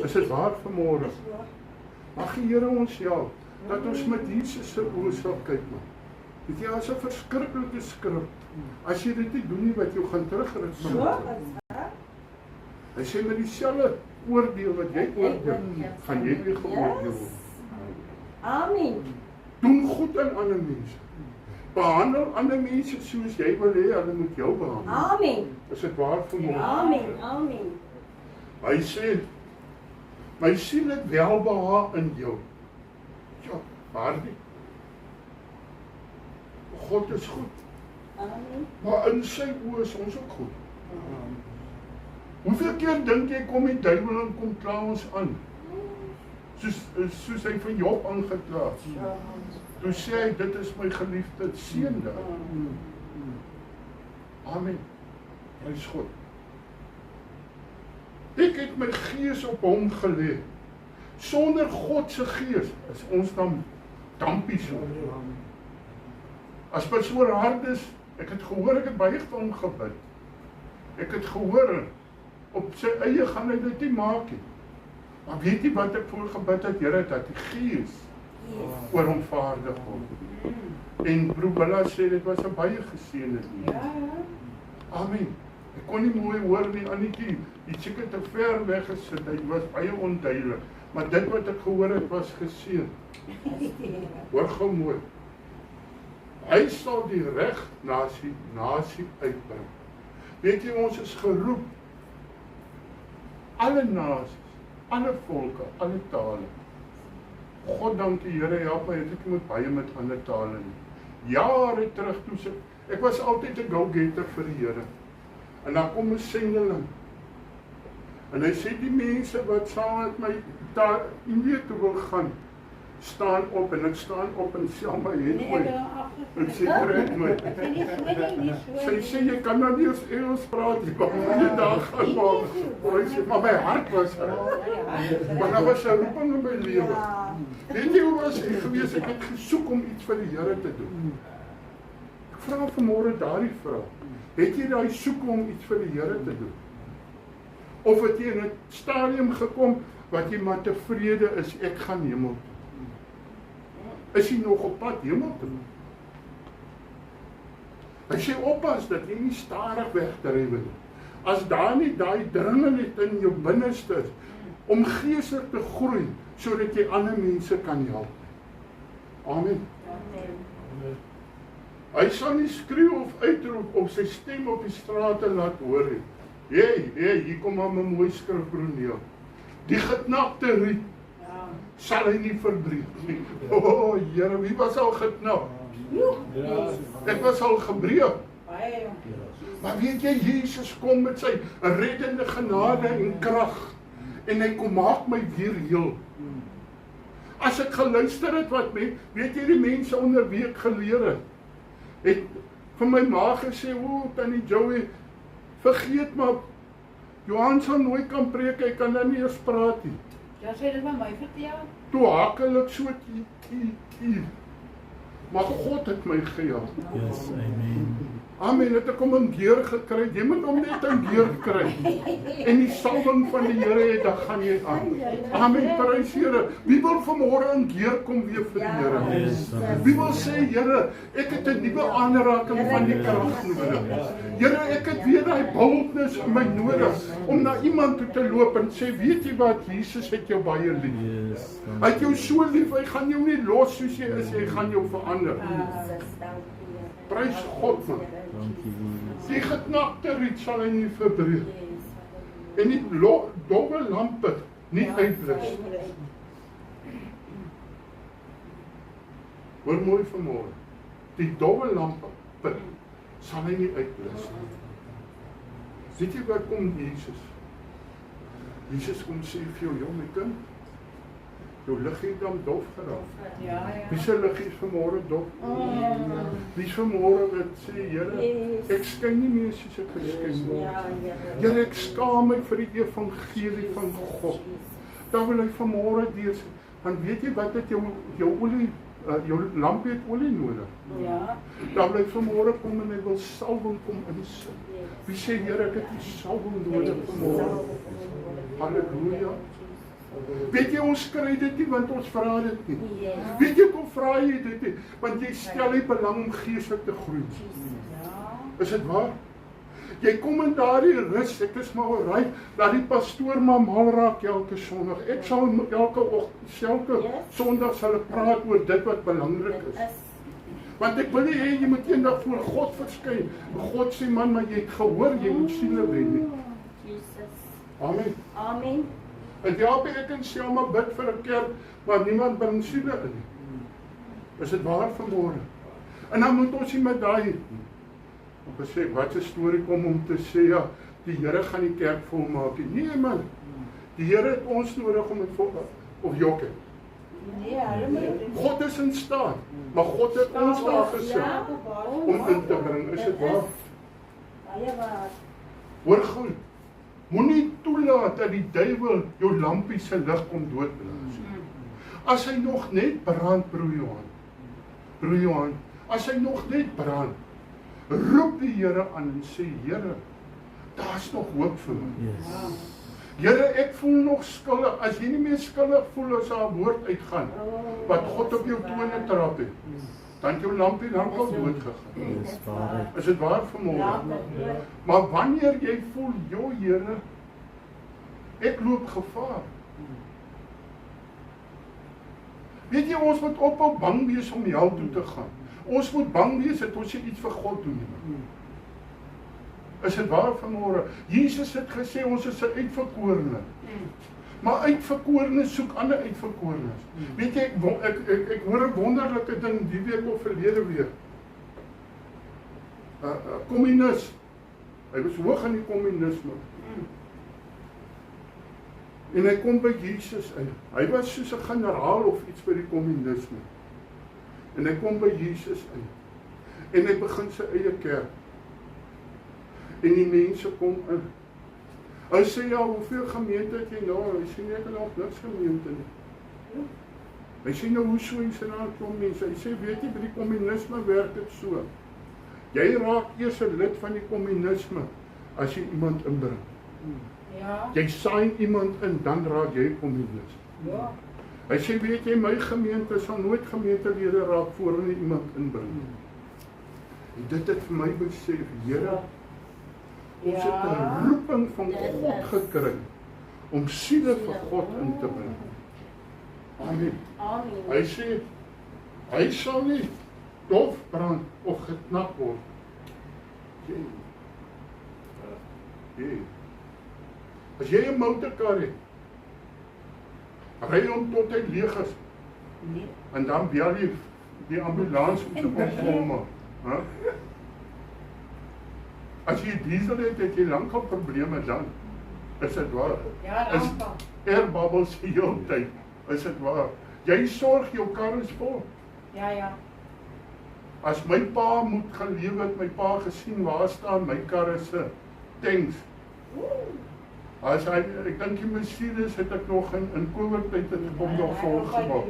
Is dit waar vanmôre? Mag die Here ons help, dat ons met Jesus se oë sal kyk. Weet jy, as 'n verskriklike skrif, as jy dit nie doen nie, wat jou gaan terugrit van. Hy sê met dieselfde oordeel wat jy oordeel, gaan jy weer geoordeel word. Amen. Doen goed aan ander mense. Behandel ander mense soos jy wil hê hulle moet jou behandel. Amen. Is dit waar vanmôre? Amen. Hy sê, my siel het welbehaag in jou. Ja, Hardy. God is goed. Amen. Maar in sy oë is ons ook goed. Hoeveel keer dink jy kom die duiwel en kom kla ons aan? Soos hy van Job aangekla. Toe sê hy, dit is my geliefde seun daar. Amen. Hy is goed. Ek het my gees op hom gelê. Sonder God se gees is ons dan dampies. As wat so hard is, ek het gehoor, ek het baie vir hom gebid. Ek het gehoor, op sy eie gaan hy dit nie maak nie. Maar weet jy wat ek voor gebid het, Here, dat die Gees oor hom vaardig word. En broer Billa sê, dit was 'n baie geseënde ding. Amen. Ek kon nie mooi hoor nie, Annetjie, die seker te ver weg gesit, hy was baie onduidelik. Maar dit wat ek gehoor het, was geseën. Hoor gou mooi. Hy sal die reg nasie uitbring. Weet jy, ons is geroep, alle nasies, alle volke, alle tale. God dankie, Here, help my, ek moet baie met ander tale nie. Jare terug toe ek was altyd 'n go-getter vir die Here. En dan kom 'n sendeling. En hy sê die mense wat saam met my daar Indië toe wil gaan, staan op, en ek staan op en sel my het my. En sê kry my. Sy sê jy kan nou nie Engels praat nie, want jy daar gaan maar my hart was maar daar was 'n roeping in my lewe. Weet jy hoe was ek gewees? Ek het gesoek om iets vir die Here te doen. Ek vra vanmôre daardie vraag. Het jy daai soek om iets vir die Here te doen? Of het jy in 'n stadium gekom wat jy maar tevrede is, ek gaan hemel toe? Is jy nog op pad hemel toe? Hy sê oppas dat jy nie stadig wegdryf nie. As daar nie daai dringendheid in jou binneste is om geestelik te groei sodat jy ander mense kan help. Amen. Hy sal nie skreeu of uitroep of sy stem op die strate laat hoor nie. Hey, hier kom maar my mooi skrif, Bruneel. Die geknapte riet sal hy nie verbreek nie. O, Here, wie was al geknap? Ek was al gebreek. Maar weet jy, Jesus kom met sy reddende genade en krag en hy kom maak my weer heel. As ek geluister het wat weet jy die mense onder wie ek geleer het vir my ma gesê, tannie Joey, vergeet maar, Johan sal nooit kan preek, hy kan dan nie eens praat nie. Ja, sê dit met my vertel. Toe hakel ek so maar God het my gehelp. Yes, amen. Amen, het ek hom in deur gekry, jy moet hom net in deur kry. En die salwing van die Here het, dan gaan jy aan. Amen, prys Here. Wie wil vanmôre in deur kom weer vir die Here? Yes, Wie wil sê, Here, ek het 'n nuwe aanraking van die krag nodig. Here, ek het weer daai boldness in my nodig om na iemand toe te loop en sê, weet jy wat, Jesus het jou baie lief. Yes, Hy het jou so lief, hy gaan jou nie los soos jy is, hy gaan jou verander. Prys God, man. dankie Jesus. Die geknapte riet sal hy nie verbreek. En die dowwe lampe nie uitblus. Hoor mooi vanmôre. Die dowwe lampe sal hy nie uitblus. Weet jy wat kom Jesus? Jesus kom sê vir jou, my kind, jou lig het dan dof geraak. Wie se lig is vanmôre dof? Wie vanmôre wat sê, Here, ek skyn nie meer soos ek geskyn word. Here, ek skaam my vir die evangelie van God. Dan wil hy vanmôre deur sê, want weet jy wat het jou olie, jou lamp het olie nodig. Dan wil hy vanmôre kom en hy wil salwing kom insit. Wie sê, Here, ek het die salwing nodig vanmôre. Halleluja. Weet jy, ons kry dit nie, want ons vra dit nie. Weet jy, kom vra jy dit nie, want jy stel nie belang om geestelik te groei. Is dit waar? Jy kom in daardie rus, ek is maar alright, dat die pastoor maar mal raak elke Sondag. Ek sal elke Sondag sal ek praat oor dit wat belangrik is. Want ek wil nie hê jy moet eendag voor God verskyn. God sê, man, maar jy het gehoor, jy moet siele wen nie. Amen. Amen. En ek en Selma bid vir 'n kerk, maar niemand bring siele in nie. Is dit waar vanmôre? En dan moet ons nie met daai besef wat 'n storie kom om te sê, ja, die Here gaan die kerk volmaak. Nee man. Die Here het ons nodig om dit vol of jokke. God is in staat, maar God het ons daar gesit om in te bring. Is dit waar? Hoor goed. Moenie toelaat dat die duiwel jou lampie se lig kom doodblaas. As hy nog net brand, broer Johan, as hy nog net brand, roep die Here aan en sê, Here, daar's nog hoop vir my. Yes. Here, ek voel nog skuldig. As jy nie meer skuldig voel as daar 'n woord uitgaan, wat God op jou tone trap het, dan het jou lampie dan al dood gegaan. Dis waar. Is dit waar vanmôre? Maar wanneer jy voel, "Jo Here, ek loop gevaar." Weet jy, ons moet ophou bang wees om hel toe te gaan. Ons moet bang wees dat ons iets vir God doen. Is dit waar vanmôre? Jesus het gesê ons is 'n uitverkorene. Maar uitverkorenes soek ander uitverkorenes. Weet jy, ek hoor 'n wonderlike ding die week of verlede week. 'n Kommunis. Hy was hoog in die kommunisme. En hy kom by Jesus uit. Hy was soos 'n generaal of iets by die kommunisme. En hy kom by Jesus uit. En hy begin sy eie kerk. En die mense kom in. Hy sê, "Ja, hoeveel gemeente het jy nou?" Hy sê, "Nee, ek het nog niks gemeente nie." Hy sê, "Nou, hoe so iets en dan kom mense?" Hy sê, "Weet jy, by die kommunisme werk dit so. Jy raak eers 'n lid van die kommunisme as jy iemand inbring. Ja. Jy sign iemand in, dan raak jy kommunis." Ja. Hy sê, "Weet jy, my gemeente sal nooit gemeentelede raak voor hulle iemand inbring." En dit het vir my besef, Here, ons het 'n roeping van God gekry om siele vir God in te bring. Amen. Hy sê, hy sal nie dof brand of geknap word. As jy 'n motorkar het, ry hom tot hy leeg is. En dan bel jy die ambulans om te kom. As jy diesel het, het jy lankal probleme dan. Is dit waar? Ja, Is lankal. air bubbles die hele tyd. Is dit waar? Jy sorg jou kar is vol. Ja, ja. As my pa moet gelewe het, my pa gesien waar staan my karre se tanks. As hy, ek dink die Mercedes het ek nog in COVID-tyd het ek hom nog vol gemaak.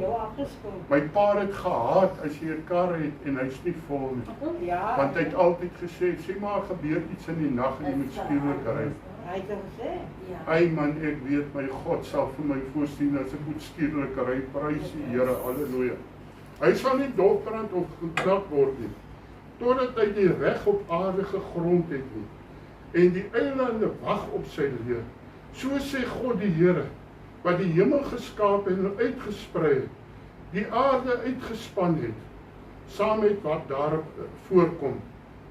My pa het gehaat as jy 'n kar het en hy's nie vol nie. Ja. Want hy het altyd gesê, sê maar gebeur iets in die nag en jy moet stuurlik ry. Hy het gesê. Ja. Ai man, ek weet my God sal vir my voorsien as ek moet stuurlik ry. Prys die Here, haleluja. Hy sal nie dofbrand of geknap word nie, totdat hy die reg op aarde gegrond het nie, en die eilande wag op sy leer. So sê God die Here, wat die hemel geskaap en uitgesprei het, die aarde uitgespan het, saam met wat daarop voorkom,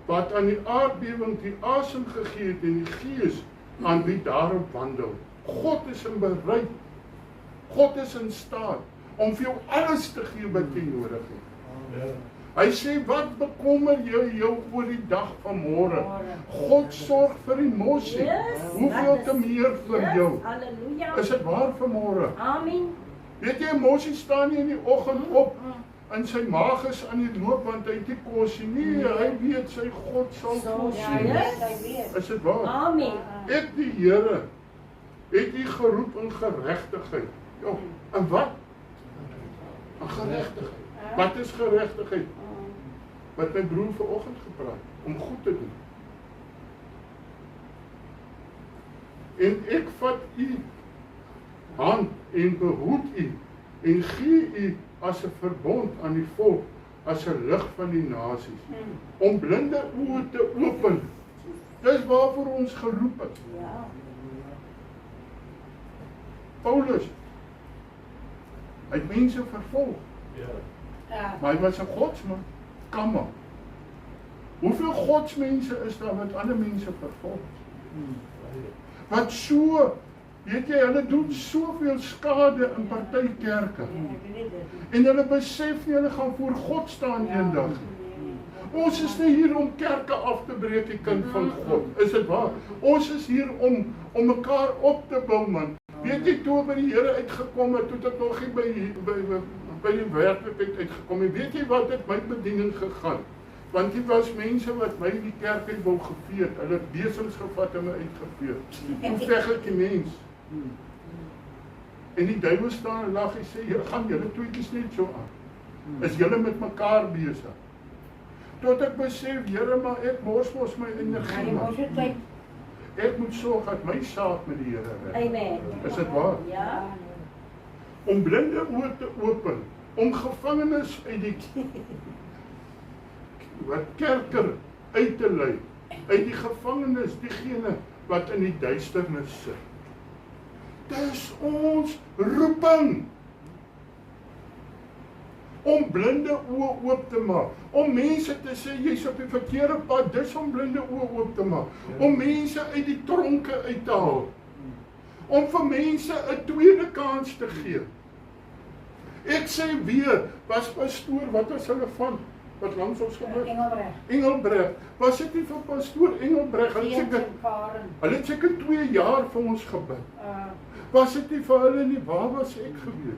wat aan die aardbewing die asem gegee het en die gees aan wie daarop wandel. God is in bereid, God is in staat om vir jou alles te gee wat jy nodig het. Hy sê, wat bekommer jou oor die dag van môre? God sorg vir die mossie. Hoeveel te meer vir jou? Halleluja. Is dit waar vir môre? Amen. Weet jy, 'n mossie staan nie in die oggend op en sy maag is aan die loop want hy het nie kos nie. Nee, hy weet sy God sal voorsien. Is dit waar? Amen. Ek die Here het U geroep in geregtigheid. Ja, en wat? In geregtigheid. Wat is geregtigheid? Wat my broer vanoggend gepraat, om goed te doen. En ek vat U hand en behoed U en gee U as 'n verbond aan die volk, as 'n lig van die nasies, om blinde oë te open. Dis waarvoor ons geroep is. Paulus, hy het mense vervolg, maar hy was 'n godsman, kamma. Hoeveel godsmense is daar wat ander mense vervolg? Wat so, weet jy, hulle doen soveel skade in party kerke. En hulle besef nie, hulle gaan voor God staan eendag. Ons is nie hier om kerke af te breek, die kind van God. Is dit waar? Ons is hier om mekaar op te bou, man. Weet jy, toe by die Here uitgekom het, toe ek nog nie by die werklikheid uitgekom het. Weet jy wat het my bediening gegaan? Want die was mense wat my die kerk uit wou gevee, hulle het besings gevat en my uitgevee. Hoe veg ek die mens? En die duiwel staan en lag en sê, "Julle gaan julle tweetjies net so aan. Is julle met mekaar besig?" Tot ek besef, Here, maar ek mors my energie. ek moet sorg dat my saak met die Here werk. Amen. Is dit waar? Ja. Om blinde oë te open, om gevangenes uit die wat kerker uit te lei, uit die gevangenes, diegene wat in die duisternis sit. Dis ons roeping. Om blinde oë oop te maak. Om mense te sê, jy's op die verkeerde pad, dis om blinde oë oop te maak. Om mense uit die tronke uit te haal. Om vir mense 'n tweede kans te gee. Ek sê weer, was pastoor, wat was hulle van? Wat langs ons gebid? Engelbreg. Was dit nie vir pastoor Engelbreg? Hulle het seker 2 jaar vir ons gebid. Was dit nie vir hulle nie? Waar was ek gewees?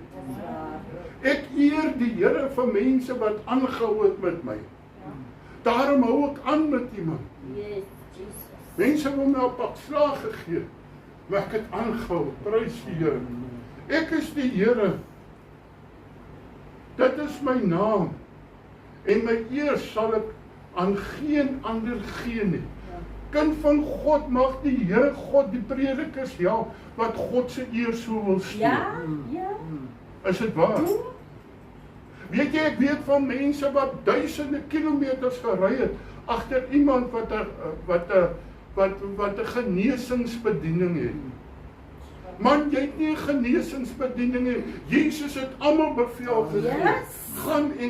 Ek eer die Here vir mense wat aangehou het met my. Daarom hou ek aan met iemand. Yes, Jesus. Mense wil my 'n pak slaag gegee, maar ek het aangehou. Prys die Here. Ek is die Here. Dit is my naam. En my eer sal ek aan geen ander gee nie. Kind van God, mag die Here God die predikers help wat God se eer so wil steel. Ja, ja. Is dit waar? Weet jy, ek weet van mense wat duisende kilometers gery het agter iemand wat 'n genesingsbediening het. Man, jy het nie 'n genesingsbediening nie. Jesus het almal beveel gesê,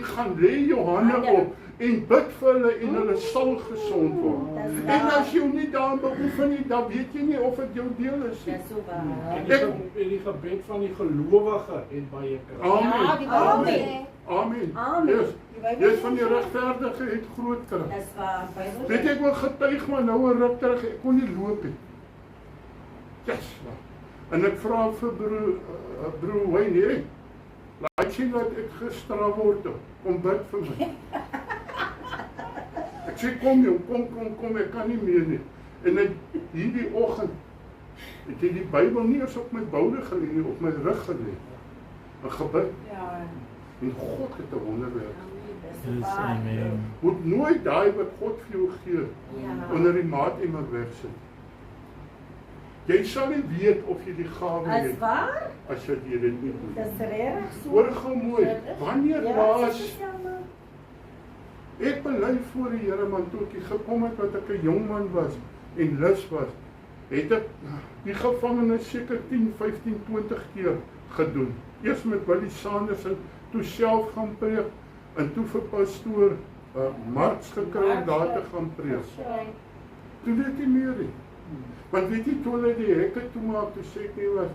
gaan lê jou hande op en bid vir hulle en hulle sal gesond word. En as jy nie daarin beoefen nie, dan weet jy nie of dit jou deel is nie. Dis so waar. En die gebed van die gelowige het baie krag. Amen. Amen. Amen. Amen. Dis van die regverdige het groot krag. Dis waar. Weet jy, ek wil getuig, maar nou 'n ruk terug, ek kon nie loop nie. Yes. En ek vra vir broer Wayne, hey, laat sien dat ek gestraf word, kom bid vir my. Ek sê, kom, ek kan nie meer nie. En ek, hierdie oggend, het jy die Bybel nie eens op my boude gelê nie, op my rug gelê. 'n gebid. En God het 'n wonderwerk. Yes, amen. Moet nooit daai wat God vir jou gee, onder die maat iemand wegsit. Jy sal nie weet of jy die gawe het as jy dit nie doen. Dis reg so. Hoor gou mooi, wanneer laas ek bely voor die Here, man, toe ek gekom het wat ek 'n jong man was en lus was, het ek die gevangenes seker 10, 15, 20 keer gedoen. Eers met Willie Sanders en toe self gaan preek en toe vir pastoor Marx gekry om daar te gaan preek. Toe weet jy meer nie. Want weet jy, toe hulle die hekke toemaak, toe sê ek nie wat.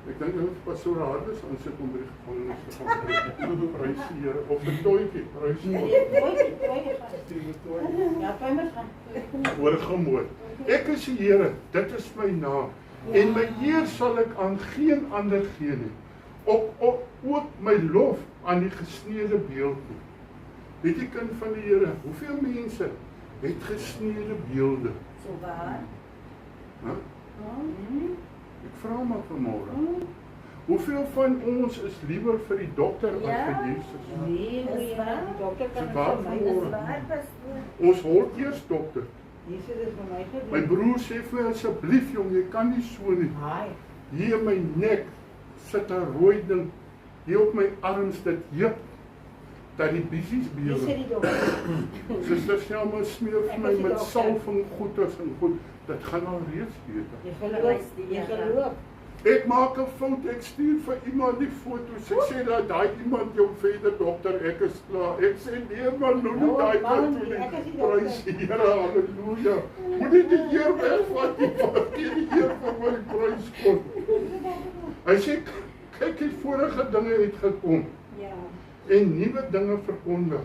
Ek dink nou pastoor Hardes aan sit om by die gevangenis te gaan preek. Prys die Here, of 'n toetjie, prys die Here. Hoor gemoed. Ek is die Here, dit is my naam. En my eer sal ek aan geen ander gee nie. Ook my lof aan die gesneede beeld nie. Weet jy, kind van die Here, hoeveel mense het gesneede beelde? So waar. Ek vra maar vanmôre. Hoeveel van ons is liewer vir die dokter as vir Jesus? Nee, dis waar. Die dokter kan Dis waar, vir my Dis doen. waar, pastoor. Ons word eers dokter. Jesus het vir my gedoen. My broer sê vir my, asseblief jong, jy kan nie so nie. Haai. Hier in my nek sit 'n rooi ding. Hier op my arms dit heup dat die bissies Wie sê bewe. die dokter? Suster Selma smeer vir my met salf en goeders en goed. Dit gaan al reeds beter. Jy geloof. Ek maak 'n fout, ek stuur vir iemand die foto. Sy sê dat daai iemand jou verder dokter, ek is klaar. Ek sê nee man, nou nie daai kant toe nie. Prys die Here, halleluja. Moet die Heer wegvat, die Heer vir my prys kom. Hy sê, kyk, die vorige dinge het gekom. Ja. En nuwe dinge verkondig.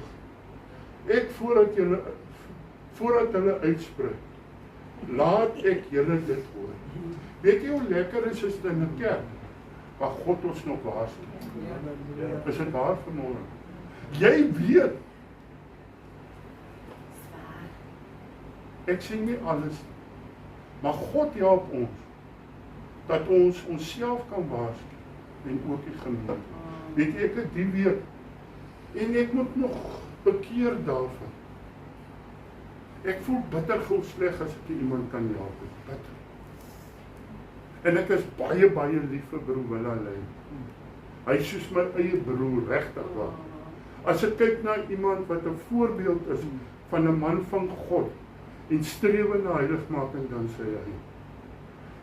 Ek voordat hulle uitspreek, laat ek julle dit hoor. Weet jy hoe lekker is dit in 'n kerk waar God ons nog waarsku? Is dit waar vanmôre? Jy weet. Ek sê nie alles, maar God help ons dat ons onsself kan waarsku en ook die gemeente. Weet jy, ek het die week en ek moet nog bekeer daarvan. Ek voel bitter gou sleg as ek iemand kan help. Bitter. En ek is baie lief vir broer Willem. Hy is soos my eie broer, regtig waar. As ek kyk na iemand wat 'n voorbeeld is van 'n man van God en streef na heiligmaking, dan sê hy.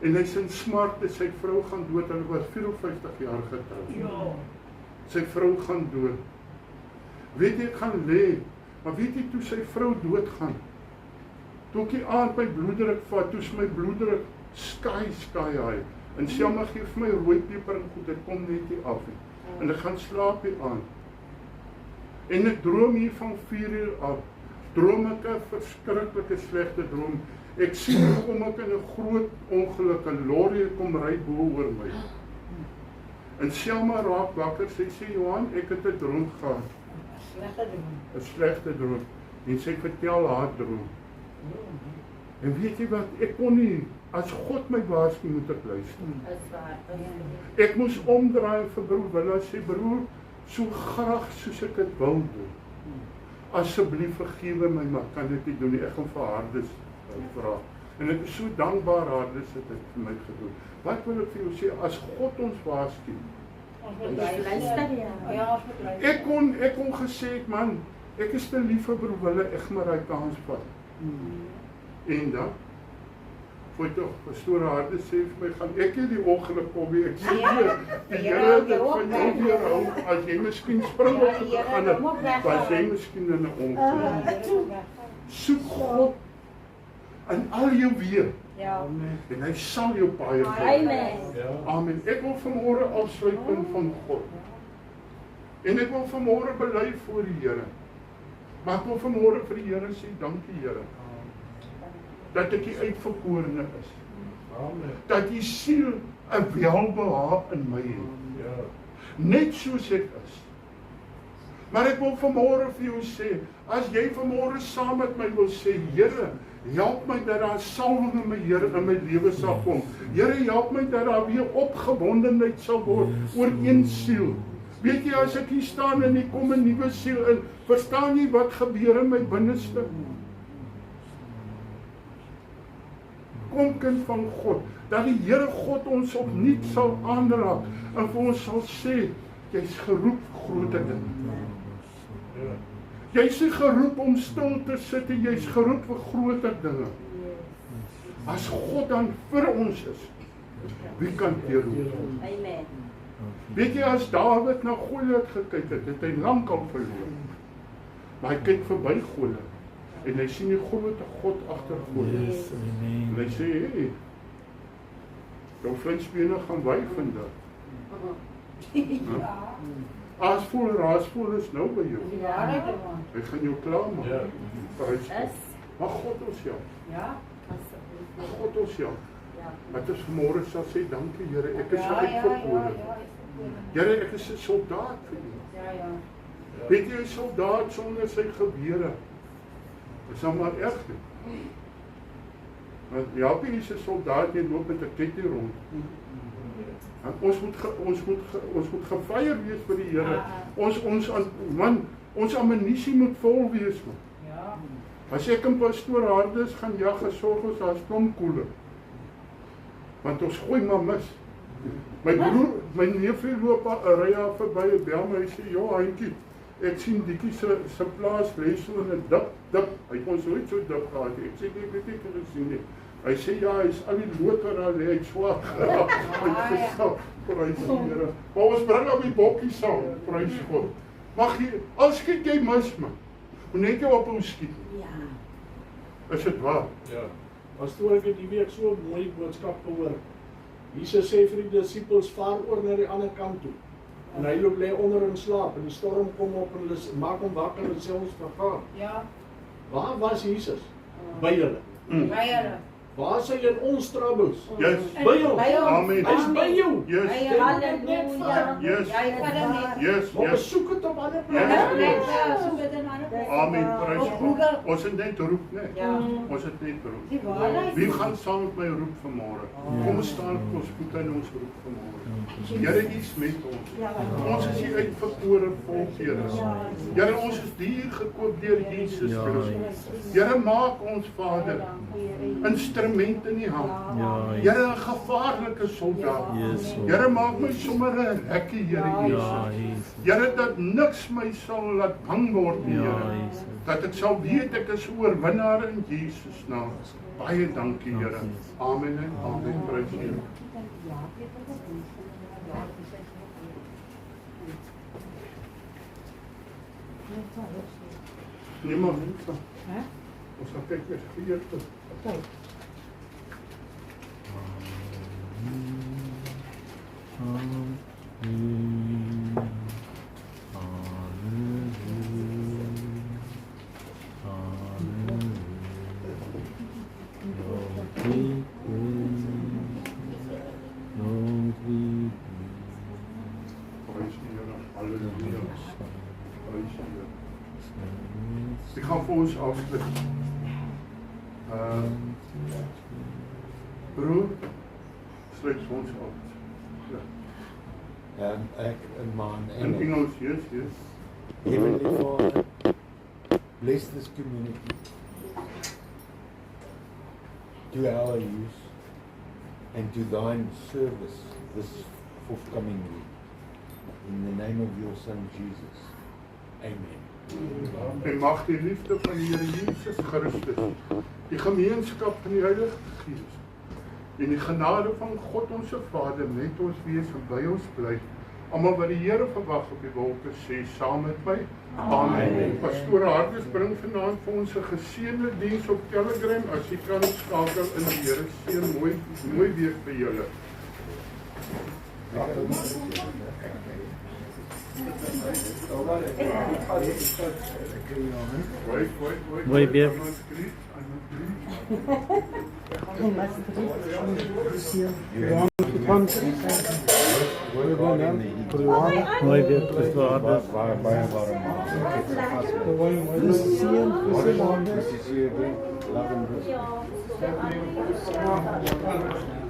En hy is in smarte, sy vrou gaan dood, hulle was 54 jaar getroud. Ja. Sy vrou gaan dood. Weet jy, ek gaan lê, maar weet jy, toe sy vrou doodgaan, toe ek die aand my bloeddruk vat, toe is my bloeddruk sky high, en Selma gee vir my rooi peper en goed, dit kom net nie af nie, en ek gaan slaap hier aan, en ek droom hier van 4 uur af, droom ek 'n verskriklike slegte droom, ek sien hoe kom ek in 'n groot ongeluk, 'n lorry kom ry bo oor my, en Selma raak wakker, sy sê, Johan, ek het 'n droom gehad, 'n slegte droom, en sy vertel haar droom, en weet jy wat, ek kon nie, as God my waarsku, moet ek luister. Ek moes omdraai vir broer Willa, sê broer, so graag soos ek dit wil doen, asseblief vergewe my, maar kan dit nie doen nie, ek gaan vir Hardes vra, en ek is so dankbaar Hardes het dit vir my gedoen. Wat wil ek vir jou sê, as God ons waarsku, ek kon gesê, man, ek is te lief vir broer Willa, ek maar hy kans vat. En dan, voor toch, pastoor Hardes sê vir my, gaan ek hier die ongeluk kom weer, ek sê weer, die Here het dit van jou weerhou, as jy miskien spring op te gaan het, was jy miskien in 'n ongeluk. Soek God in al jou weer, en hy sal jou paai gee. Amen. Ek wil vanmôre afsluiting van God, en ek wil vanmôre bely voor die Here, maar ek wil vanmôre vir die Here sê, dankie Here, dat ek die uitverkorene is. Amen. Dat die siel 'n welbehaag in my het. Net soos ek is. Maar ek wil vanmôre vir jou sê, as jy vanmôre saam met my wil sê, Here, help my dat daar salwing in my Here in my lewe sal kom. Here, help my dat daar weer opgewondenheid sal word oor een siel. Weet jy, as ek hier staan en hier kom 'n nuwe siel in, verstaan jy wat gebeur in my binneste? Kom kind van God, dat die Here God ons opnuut sal aanraak en vir ons sal sê, jy's geroep vir groter dinge. Jy's nie geroep om stil te sit en jy's geroep vir groter dinge. As God dan vir ons is, wie kan teerroep? Amen. Weet jy, as Dawid na Goliat gekyk het hy lankal verloor. Maar hy kyk verby Goliat. En hy sien die groot God agter Goliat. Yes, amen. En hy sê, hey, jou vleisbene gaan wy vandag. Aasvol en raasvol is nou by jou. Hy gaan jou klaarmaak. Maar God ons help. God ons help. Wat is vanmôre sal sê, dankie Here, ek is uitverkore. Here, ek is 'n soldaat vir U. Weet jy, 'n soldaat sonder sy gewere is dan maar erg nie. Want Japie is 'n soldaat, jy loop met 'n ketting rond. En ons moet gefeier wees vir die Here. Ons ammunisie moet vol wees. Man. As ek en pastoor Hardes gaan jag, sorg ons daar's klomkoele. Want ons gooi maar mis. My broer, my neefie loop ry af verby en bel my, hy sê, "Jo, Hantjie, ek sien Dikkie se plaas lê so in 'n dip. Hy kon so iets so dip gehad. Ek sê, "Ek weet nie wat sien nie." Hy sê, "Ja, hy's al die loter daar lê, hy't swaar." Prys die Here. Maar ons bring op die bokkie saam, prys God. Mag jy, al skiet jy mis, man, moet net jou op hom skiet. Is dit waar? Ja. Pastoor, ek het die week so 'n mooi boodskap gehoor. Jesus sê vir die disippels, vaar oor na die ander kant toe. En hy loop lê onder in slaap en die storm kom op en hulle maak hom wakker en sê ons vergaan. Ja. Waar was Jesus? By hulle. By hulle. Waar is hy in ons troubles? Yes. By ons. Amen. Hy's by jou. Yes. Halleluja. Yes. Ja, ek kan net. Yes. Maar Yes. soek dit op ander Ja. plekke. Net so met 'n ander plek. Amen. Prys Op Google. God. Ons het net roep, né? Ja. Ons het net roep. Die waarheid. Wie gaan saam met my roep vanmôre? Kom ons staan op ons voete en ons roep vanmôre. Here, U is met ons. Ons is die uitverkore volk, Here. Here, ons is duur gekoop deur Jesus Christus. Here, maak ons Vader instrumente in die hand. Here, 'n gevaarlike soldaat. Here, maak my sommer 'n rekkie, Here Jesus. Here, dat niks my sal laat bang word, Here. Dat ek sal weet ek is oorwinnaar in Jesus naam. Baie dankie, Here. Amen en amen. Prys U. Nee, maar niet. Ons gaan kyk weer geëerd. Ik ga voor ons afsluiten. Broer, sluit voor ons af. Ja. In Engels, yes, yes. Heavenly Father, bless this community to our use and to thine service this forthcoming week. In the name of your Son Jesus. Amen. En mag die liefde van die Here Jesus Christus, die gemeenskap van die Heilige Gees en die genade van God ons Vader met ons wees en by ons bly. Almal wat die Here verwag op die wolke sê saam met my. Amen. Pastoor Hardes bring vanaand vir ons 'n geseënde diens op Telegram. As jy kan skakel in die Here seën mooi week vir julle. Mooi weer. Mooi weer, Pastoor Hardes. Baie warm. Seën, Love and